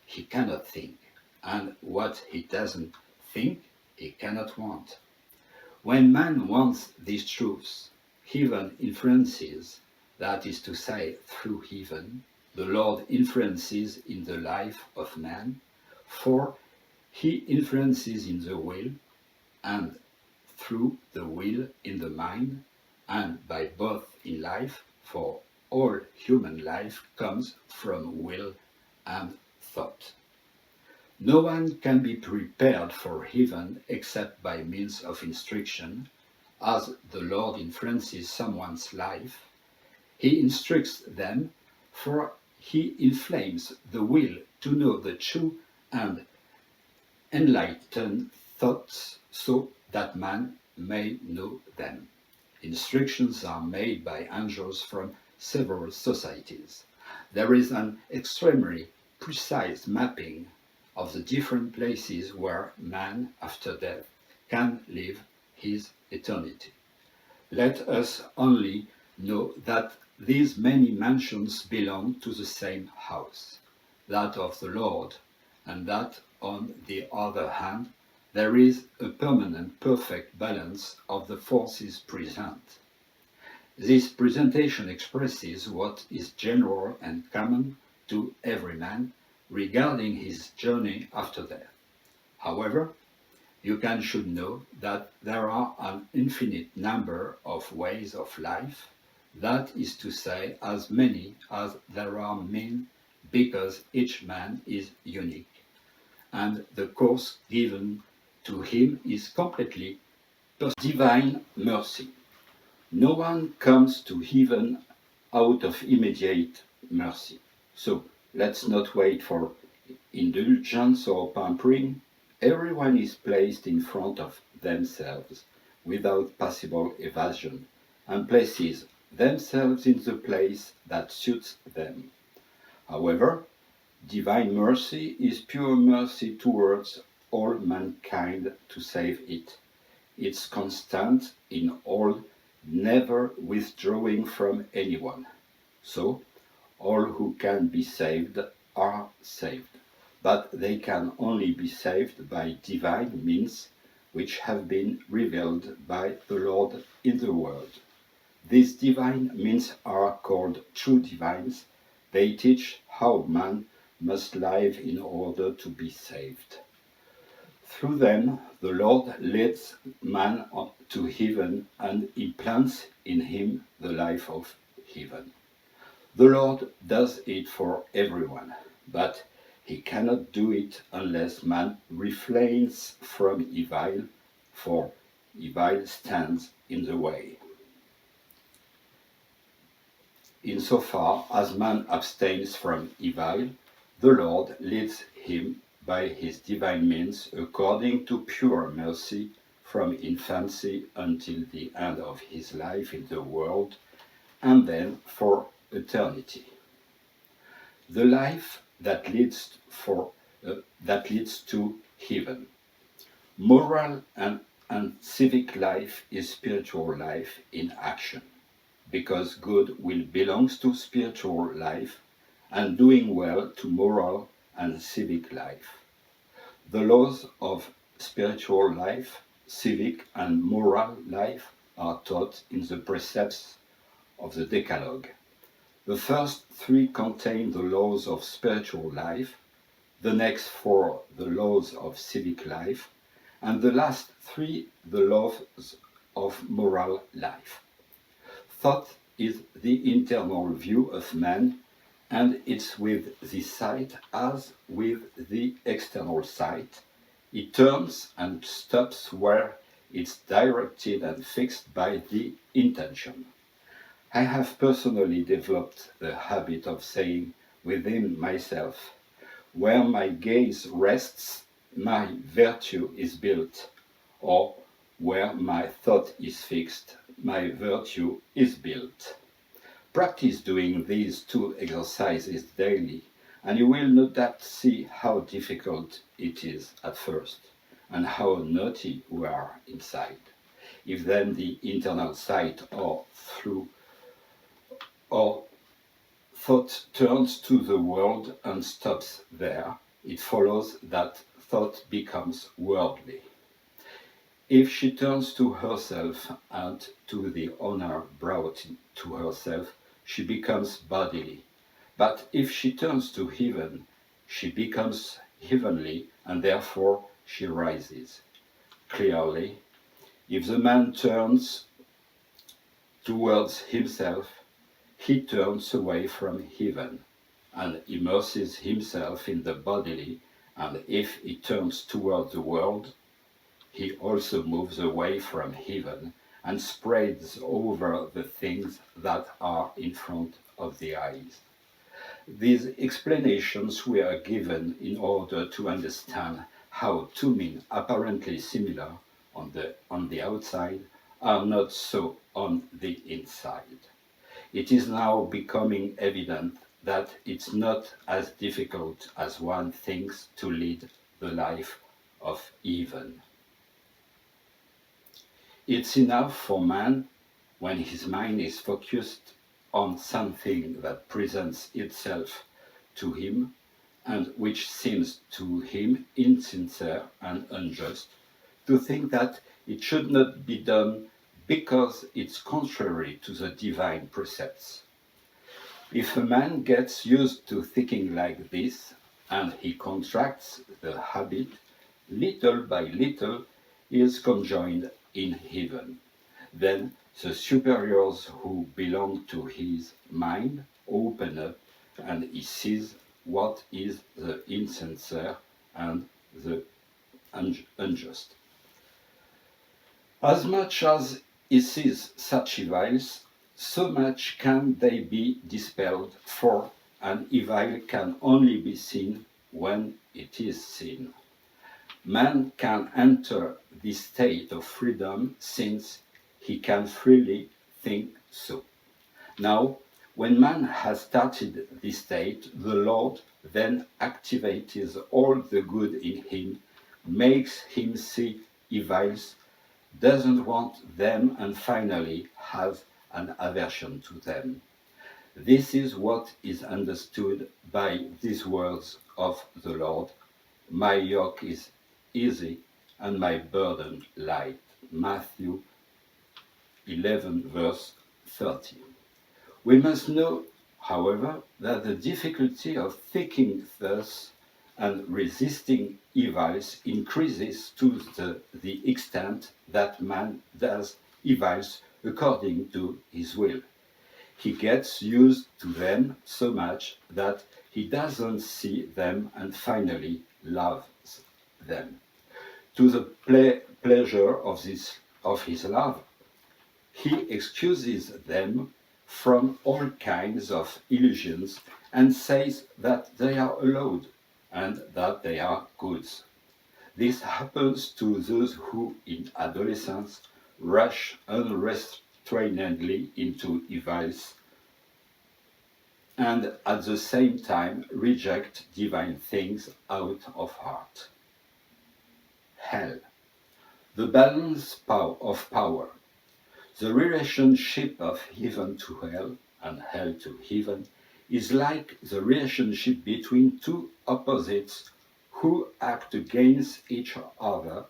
he cannot think, and what he doesn't think, he cannot want. When man wants these truths, heaven influences, that is to say, through heaven, the Lord influences in the life of man, for he influences in the will, and through the will in the mind, and by both in life, for all human life comes from will and thought. No one can be prepared for heaven except by means of instruction. As the Lord influences someone's life, he instructs them, for he inflames the will to know the true and enlightened thoughts so that man may know them. Instructions are made by angels from several societies. There is an extremely precise mapping of the different places where man, after death, can live his eternity. Let us only know that these many mansions belong to the same house, that of the Lord, and that, on the other hand, there is a permanent, perfect balance of the forces present. This presentation expresses what is general and common to every man regarding his journey after death. However, you should know that there are an infinite number of ways of life, that is to say, as many as there are men, because each man is unique, and the course given to him is completely divine mercy. No one comes to heaven out of immediate mercy. So let's not wait for indulgence or pampering. Everyone is placed in front of themselves without possible evasion and places themselves in the place that suits them. However, divine mercy is pure mercy towards all mankind to save it. It's constant in all, never withdrawing from anyone. So, all who can be saved are saved, but they can only be saved by divine means which have been revealed by the Lord in the world. These divine means are called true divines. They teach how man must live in order to be saved. Through them, the Lord leads man to heaven and implants in him the life of heaven. The Lord does it for everyone, but he cannot do it unless man refrains from evil, for evil stands in the way. Insofar as man abstains from evil, the Lord leads him by his divine means according to pure mercy from infancy until the end of his life in the world, and then for eternity. The life that leads to heaven. Moral and civic life is spiritual life in action, because good will belongs to spiritual life and doing well to moral and civic life. The laws of spiritual life, civic and moral life are taught in the precepts of the Decalogue. The first three contain the laws of spiritual life, the next four the laws of civic life, and the last three the laws of moral life. Thought is the internal view of man, and it's with the sight as with the external sight. It turns and stops where it's directed and fixed by the intention. I have personally developed the habit of saying within myself, where my gaze rests, my virtue is built, or where my thought is fixed, my virtue is built. Practice doing these two exercises daily, and you will no doubt see how difficult it is at first, and how naughty we are inside. If then the internal sight or thought turns to the world and stops there, it follows that thought becomes worldly. If she turns to herself and to the honor brought to herself, she becomes bodily. But if she turns to heaven, she becomes heavenly, and therefore she rises. Clearly, if the man turns towards himself, he turns away from heaven and immerses himself in the bodily, and if he turns toward the world, he also moves away from heaven and spreads over the things that are in front of the eyes. These explanations were given in order to understand how two men apparently similar on the outside are not so on the inside. It is now becoming evident that it's not as difficult as one thinks to lead the life of heaven. It's enough for man, when his mind is focused on something that presents itself to him and which seems to him insincere and unjust, to think that it should not be done because it's contrary to the divine precepts. If a man gets used to thinking like this, and he contracts the habit, little by little he is conjoined in heaven. Then the superiors who belong to his mind open up, and he sees what is the insincere and the unjust. As much as he sees such evils, so much can they be dispelled, for an evil can only be seen when it is seen. Man can enter this state of freedom since he can freely think so. Now, when man has started this state, the Lord then activates all the good in him, makes him see evils, doesn't want them, and finally has an aversion to them. This is what is understood by these words of the Lord: my yoke is easy and my burden light. Matthew 11, verse 30. We must know, however, that the difficulty of thinking thus and resisting evils increases to the extent that man does evils according to his will. He gets used to them so much that he doesn't see them and finally loves them. To the pleasure of his love, he excuses them from all kinds of illusions and says that they are allowed and that they are goods. This happens to those who, in adolescence, rush unrestrainedly into evils and at the same time reject divine things out of heart. Hell, the balance of power. The relationship of heaven to hell and hell to heaven is like the relationship between two opposites who act against each other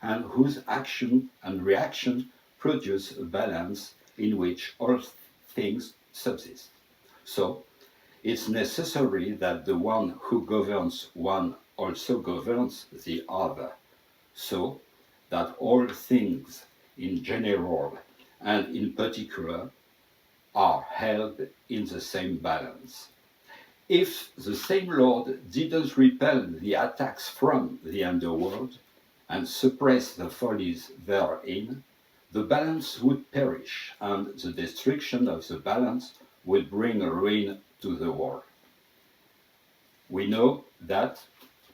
and whose action and reaction produce a balance in which all things subsist. So, it's necessary that the one who governs one also governs the other, so that all things in general and in particular are held in the same balance. If the same Lord didn't repel the attacks from the underworld and suppress the follies therein, the balance would perish, and the destruction of the balance would bring ruin to the world. We know that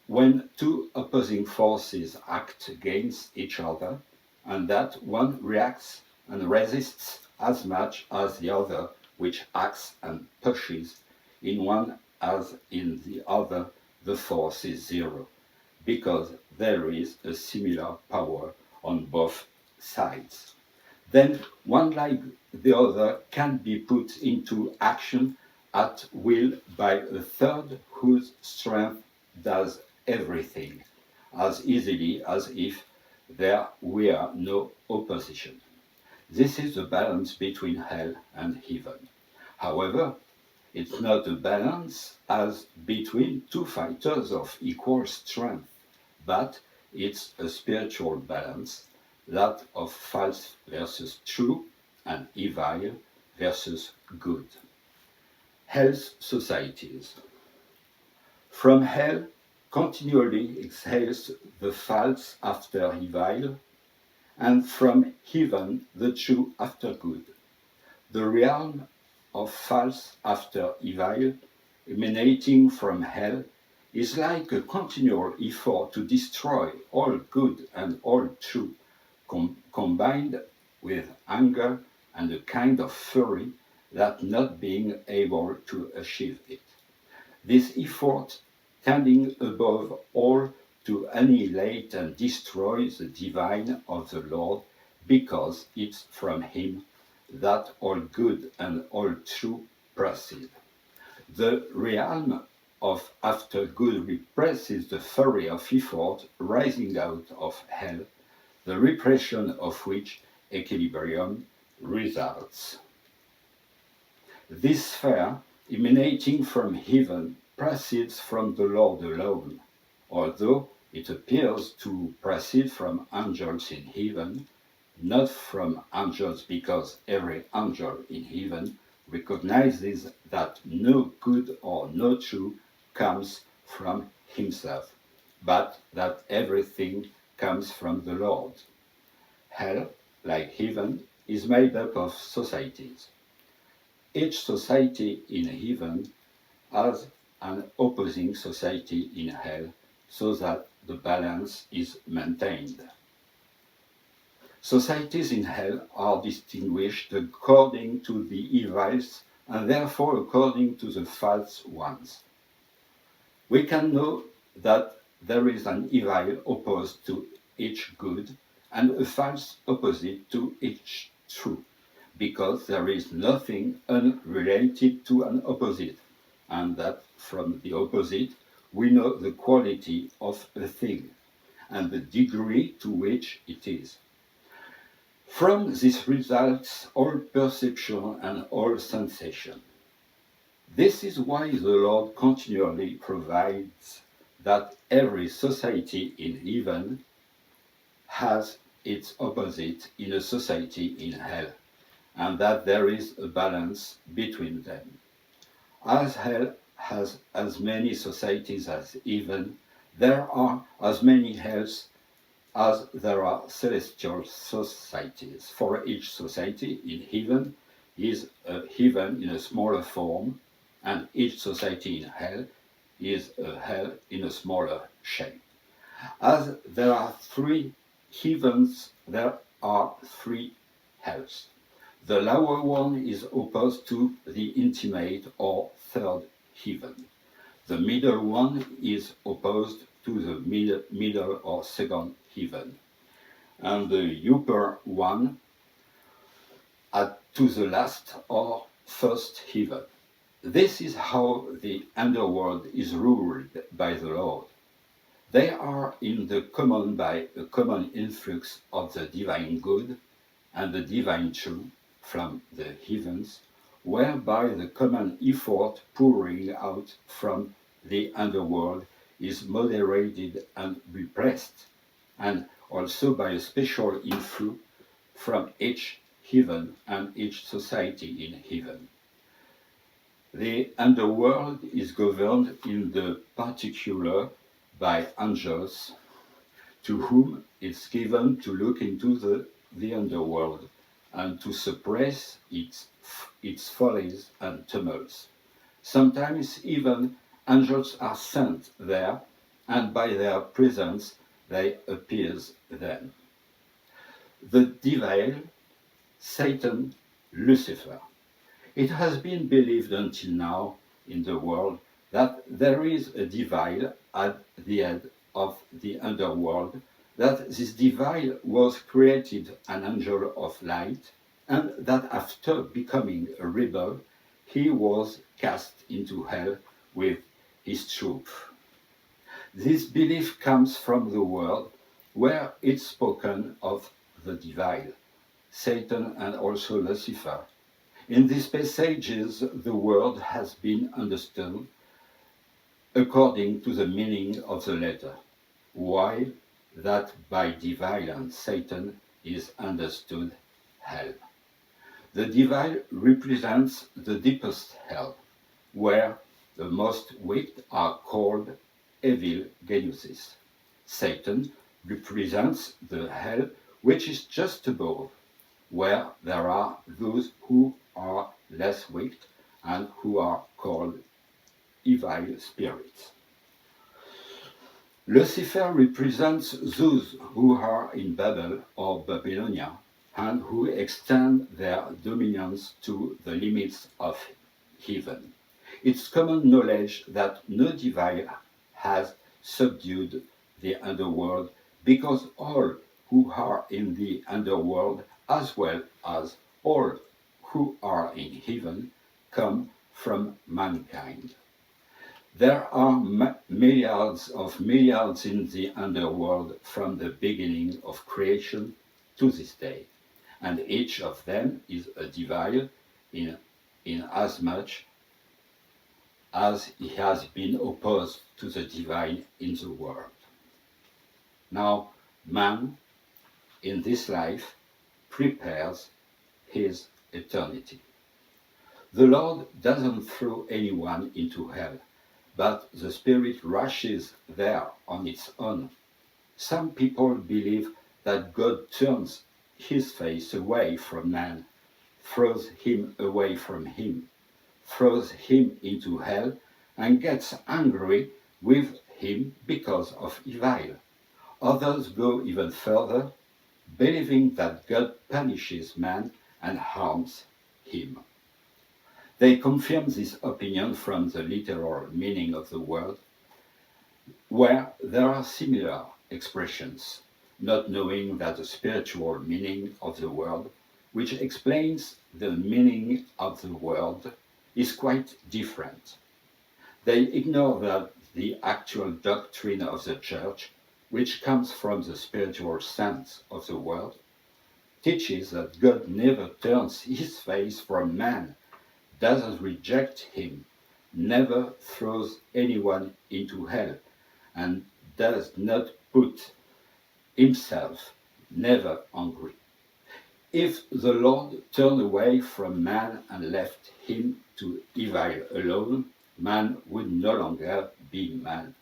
when two opposing forces act against each other, and that one reacts and resists as much as the other, which acts and pushes in one as in the other, the force is zero, because there is a similar power on both sides. Then one like the other can be put into action at will by a third whose strength does everything as easily as if there were no opposition. This is the balance between hell and heaven. However, it's not a balance as between two fighters of equal strength, but it's a spiritual balance, that of false versus true and evil versus good. Hell's societies. From hell continually exhales the false after evil, and from heaven the true after good. The realm of false after evil, emanating from hell, is like a continual effort to destroy all good and all true, combined with anger and a kind of fury that not being able to achieve it. This effort tending above all to annihilate and destroy the divine of the Lord, because it's from him that all good and all true proceed. The realm of after good represses the fury of effort rising out of hell, the repression of which equilibrium results. This sphere, emanating from heaven, proceeds from the Lord alone, although it appears to proceed from angels in heaven, not from angels, because every angel in heaven recognizes that no good or no true comes from himself, but that everything comes from the Lord. Hell, like heaven, is made up of societies. Each society in heaven has an opposing society in hell, so that the balance is maintained. Societies in hell are distinguished according to the evils and therefore according to the false ones. We can know that there is an evil opposed to each good and a false opposite to each true, because there is nothing unrelated to an opposite, and that from the opposite we know the quality of a thing and the degree to which it is. From this results all perception and all sensation. This is why the Lord continually provides that every society in heaven has its opposite in a society in hell, and that there is a balance between them. As hell has as many societies as heaven, there are as many hells as there are celestial societies. For each society in heaven is a heaven in a smaller form, and each society in hell is a hell in a smaller shape. As there are three heavens, there are three hells. The lower one is opposed to the intimate or third heaven. The middle one is opposed to the middle or second heaven, and the upper one to the last or first heaven. This is how the underworld is ruled by the Lord. They are in the common by a common influx of the divine good and the divine truth from the heavens, whereby the common effort pouring out from the underworld is moderated and repressed, and also by a special influx from each heaven and each society in heaven. The underworld is governed in the particular by angels, to whom it's given to look into the underworld and to suppress its follies and tumults. Sometimes even angels are sent there, and by their presence they appear then. The devil, Satan, Lucifer. It has been believed until now in the world that there is a devil at the head of the underworld, that this devil was created an angel of light, and that after becoming a rebel, he was cast into hell with his troops. This belief comes from the word where it's spoken of the devil, Satan, and also Lucifer. In these passages, the word has been understood according to the meaning of the letter, while that by devil and Satan is understood hell. The devil represents the deepest hell, where the most wicked are called evil geniuses. Satan represents the hell which is just above, where there are those who are less wicked and who are called evil spirits. Lucifer represents those who are in Babel or Babylonia and who extend their dominions to the limits of heaven. It's common knowledge that no devil has subdued the underworld, because all who are in the underworld, as well as all who are in heaven, come from mankind. There are milliards of milliards in the underworld from the beginning of creation to this day, and each of them is a devil in as much as he has been opposed to the divine in the world. Now, man, in this life, prepares his eternity. The Lord doesn't throw anyone into hell, but the Spirit rushes there on its own. Some people believe that God turns his face away from man, throws him away from him, throws him into hell, and gets angry with him because of evil. Others go even further, believing that God punishes man and harms him. They confirm this opinion from the literal meaning of the word, where there are similar expressions, not knowing that the spiritual meaning of the word, which explains the meaning of the word, is quite different. They ignore that the actual doctrine of the Church, which comes from the spiritual sense of the word, teaches that God never turns his face from man, doesn't reject him, never throws anyone into hell, and does not put himself never angry. If the Lord turned away from man and left him to evil alone, man would no longer be man.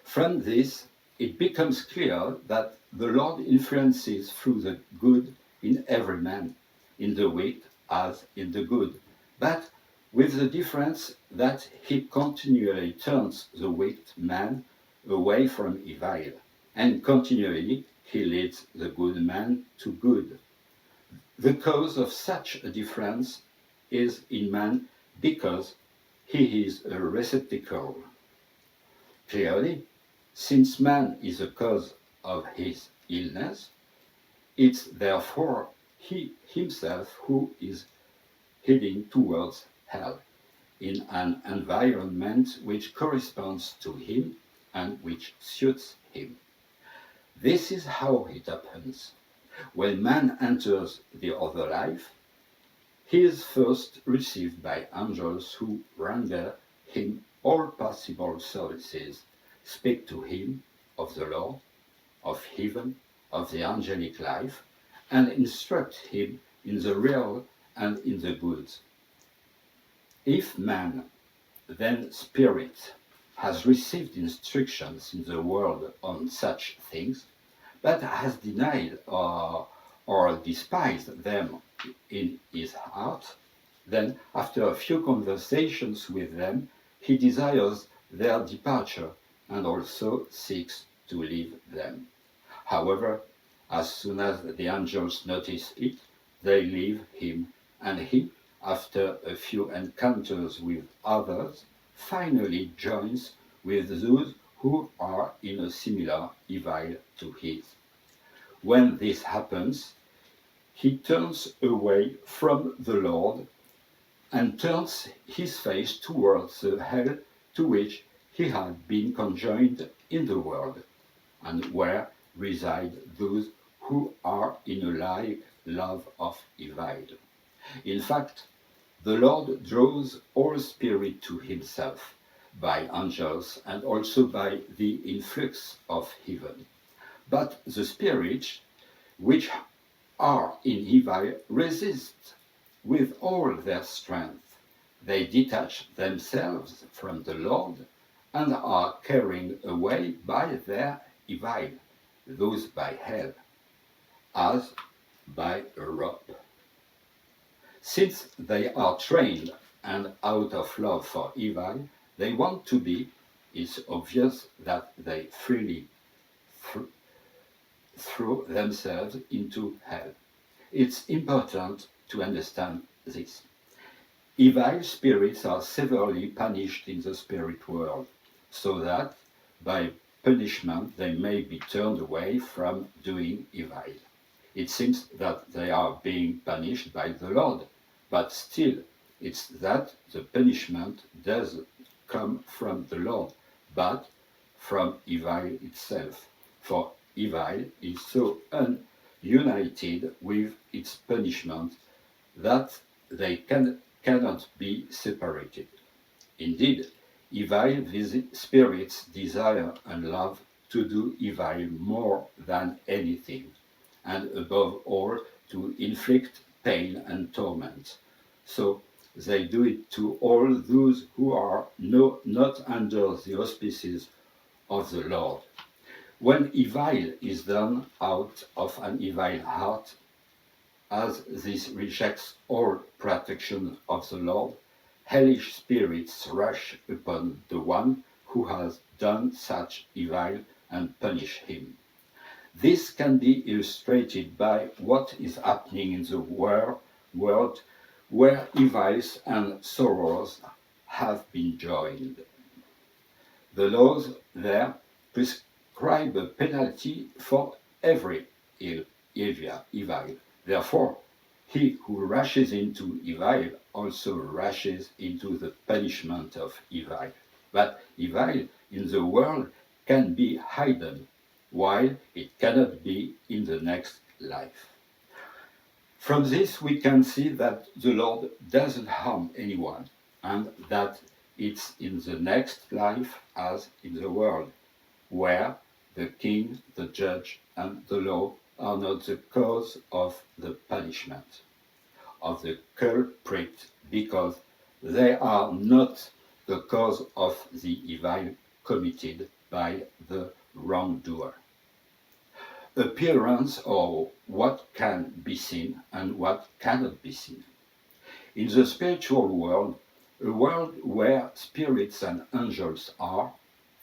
From this, it becomes clear that the Lord influences through the good in every man, in the wicked as in the good, but with the difference that he continually turns the wicked man away from evil, and continually he leads the good man to good. The cause of such a difference is in man because he is a receptacle. Clearly, since man is the cause of his illness, it's therefore he himself who is heading towards hell, in an environment which corresponds to him and which suits him. This is how it happens. When man enters the other life, he is first received by angels who render him all possible services, speak to him of the Lord, of heaven, of the angelic life, and instruct him in the real and in the good. If man, then spirit, has received instructions in the world on such things, but has denied or despised them in his heart, then after a few conversations with them, he desires their departure and also seeks to leave them. However, as soon as the angels notice it, they leave him, and he, after a few encounters with others, finally joins with those who are in a similar evil to his. When this happens, he turns away from the Lord and turns his face towards the hell to which he had been conjoined in the world, and where reside those who are in a like love of evil. In fact, the Lord draws all spirit to himself by angels and also by the influx of heaven. But the spirits which are in evil resist with all their strength. They detach themselves from the Lord and are carried away by their evil, those by hell, as by a rope. Since they are trained and out of love for evil, they want to be, it's obvious that they freely throw themselves into hell. It's important to understand this. Evil spirits are severely punished in the spirit world, so that by punishment they may be turned away from doing evil. It seems that they are being punished by the Lord, but still it's that the punishment doesn't come from the Lord, but from evil itself. For evil is so united with its punishment that they cannot be separated. Indeed, evil spirits desire and love to do evil more than anything, and above all to inflict pain and torment. So they do it to all those who are not under the auspices of the Lord. When evil is done out of an evil heart, as this rejects all protection of the Lord, hellish spirits rush upon the one who has done such evil and punish him. This can be illustrated by what is happening in the world where evils and sorrows have been joined. The laws there prescribe a penalty for every evil. Therefore, he who rushes into evil also rushes into the punishment of evil. But evil in the world can be hidden, while it cannot be in the next life. From this we can see that the Lord doesn't harm anyone, and that it's in the next life as in the world, where the king, the judge, and the law are not the cause of the punishment of the culprit, because they are not the cause of the evil committed by the wrongdoer. Appearance, or what can be seen and what cannot be seen. In the spiritual world, a world where spirits and angels are,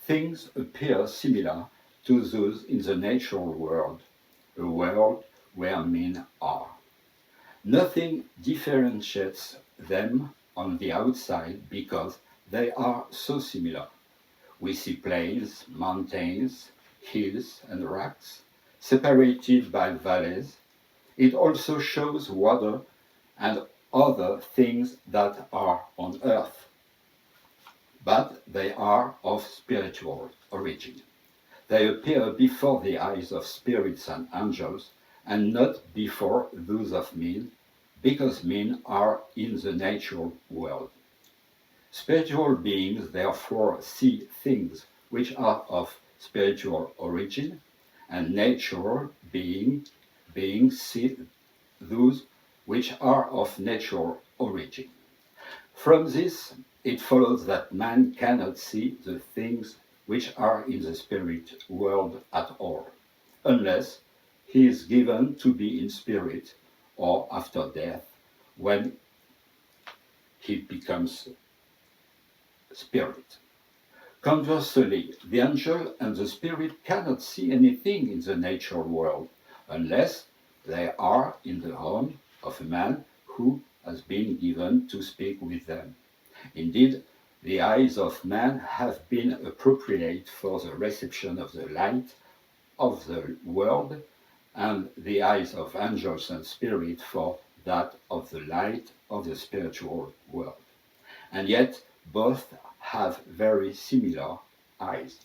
things appear similar to those in the natural world, a world where men are. Nothing differentiates them on the outside because they are so similar. We see plains, mountains, hills, and rocks, separated by valleys. It also shows water and other things that are on earth, but they are of spiritual origin. They appear before the eyes of spirits and angels, and not before those of men, because men are in the natural world. Spiritual beings therefore see things which are of spiritual origin, and natural beings see those which are of natural origin. From this, it follows that man cannot see the things which are in the spirit world at all, unless he is given to be in spirit or after death, when he becomes spirit. Conversely, the angel and the spirit cannot see anything in the natural world, unless they are in the home of a man who has been given to speak with them. Indeed, the eyes of man have been appropriate for the reception of the light of the world, and the eyes of angels and spirits for that of the light of the spiritual world. And yet, both have very similar eyes.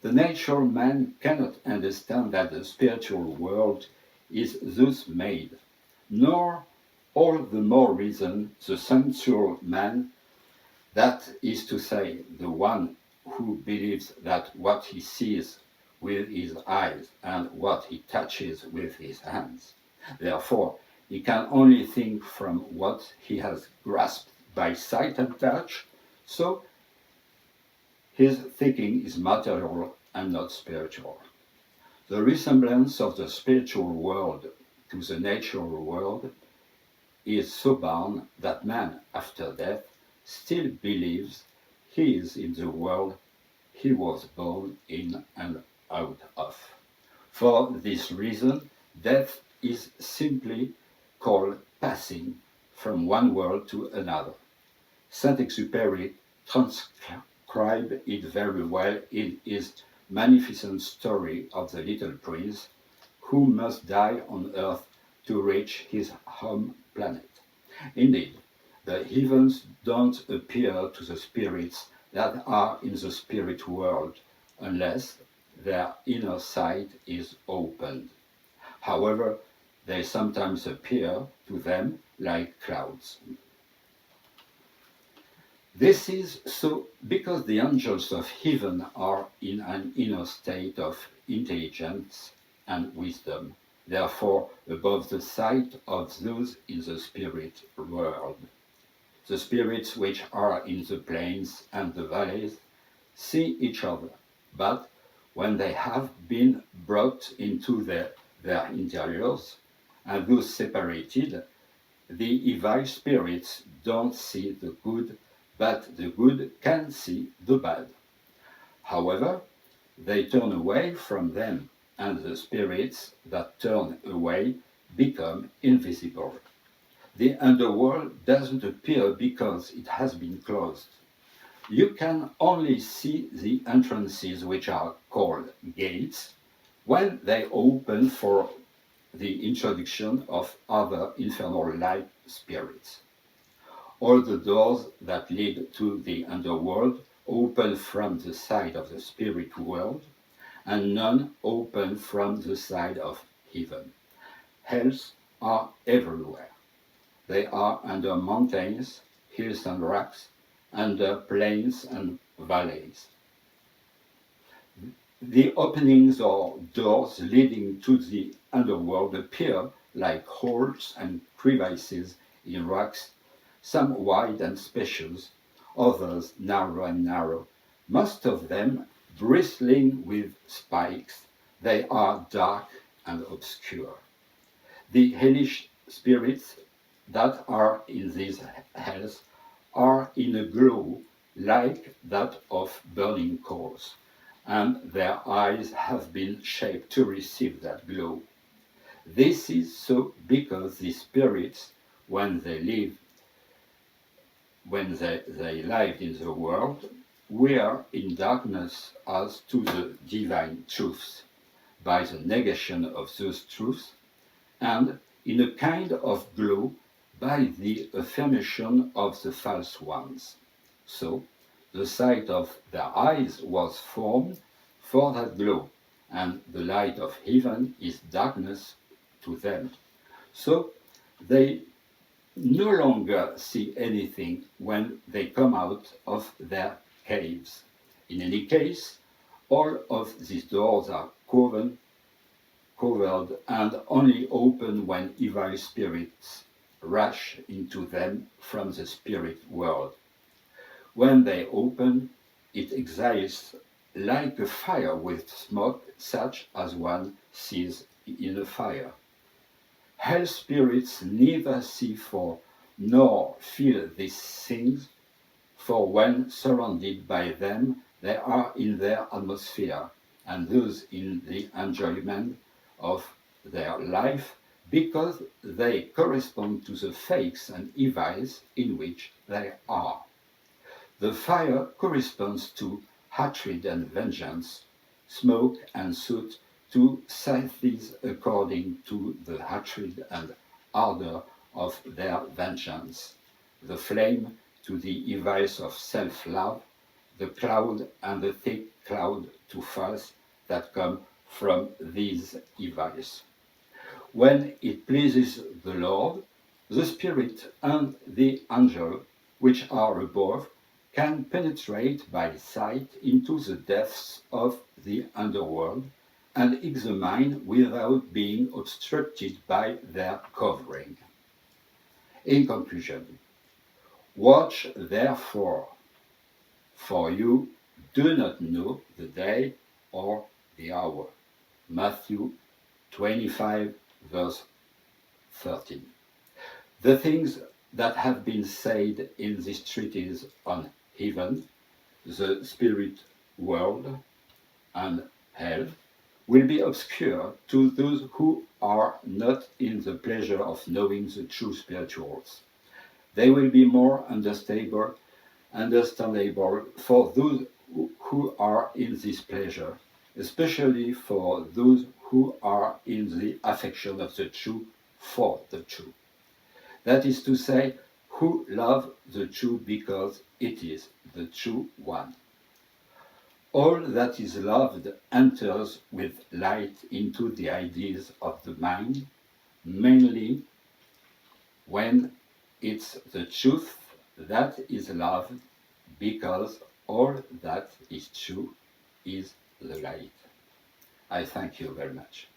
The natural man cannot understand that the spiritual world is thus made, nor all the more reason the sensual man, that is to say, the one who believes that what he sees with his eyes and what he touches with his hands. Therefore, he can only think from what he has grasped by sight and touch, so his thinking is material and not spiritual. The resemblance of the spiritual world to the natural world is so bound that man, after death, still believes he is in the world he was born in and out of. For this reason, death is simply called passing from one world to another. Saint-Exupéry transcribed it very well in his magnificent story of the little prince who must die on earth to reach his home planet. Indeed, the heavens don't appear to the spirits that are in the spirit world unless their inner sight is opened. However, they sometimes appear to them like clouds. This is so because the angels of heaven are in an inner state of intelligence and wisdom, therefore above the sight of those in the spirit world. The spirits which are in the plains and the valleys see each other, but when they have been brought into their interiors and thus separated, the evil spirits don't see the good, but the good can see the bad. However, they turn away from them, and the spirits that turn away become invisible. The underworld doesn't appear because it has been closed. You can only see the entrances, which are called gates, when they open for the introduction of other infernal-like spirits. All the doors that lead to the underworld open from the side of the spirit world, and none open from the side of heaven. Hells are everywhere. They are under mountains, hills and rocks, under plains and valleys. The openings or doors leading to the underworld appear like holes and crevices in rocks, some wide and spacious, others narrow and narrow, most of them bristling with spikes. They are dark and obscure. The hellish spirits that are in these hells are in a glow like that of burning coals, and their eyes have been shaped to receive that glow. This is so because the spirits, when they lived in the world, were in darkness as to the divine truths, by the negation of those truths, and in a kind of glow by the affirmation of the false ones. So, The sight of their eyes was formed for that glow, and the light of heaven is darkness to them. So they no longer see anything when they come out of their caves. In any case, all of these doors are covered and only open when evil spirits rush into them from the spirit world. When they open, it exhales like a fire with smoke, such as one sees in a fire. Hell spirits neither see for nor feel these things, for when surrounded by them, they are in their atmosphere and thus in the enjoyment of their life, because they correspond to the fakes and evils in which they are. The fire corresponds to hatred and vengeance, smoke and soot to scythes according to the hatred and ardor of their vengeance, the flame to the evils of self-love, the cloud and the thick cloud to false that come from these evils. When it pleases the Lord, the Spirit and the angel which are above can penetrate by sight into the depths of the underworld and examine without being obstructed by their covering. In conclusion, watch therefore, for you do not know the day or the hour. Matthew 25, verse 13. The things that have been said in this treatise on heaven, the spirit world, and hell will be obscure to those who are not in the pleasure of knowing the true spirituals. They will be more understandable for those who are in this pleasure, especially for those who are in the affection of the true for the true. That is to say, who love the true because it is the true one. All that is loved enters with light into the ideas of the mind, mainly when it's the truth that is loved, because all that is true is the light. I thank you very much.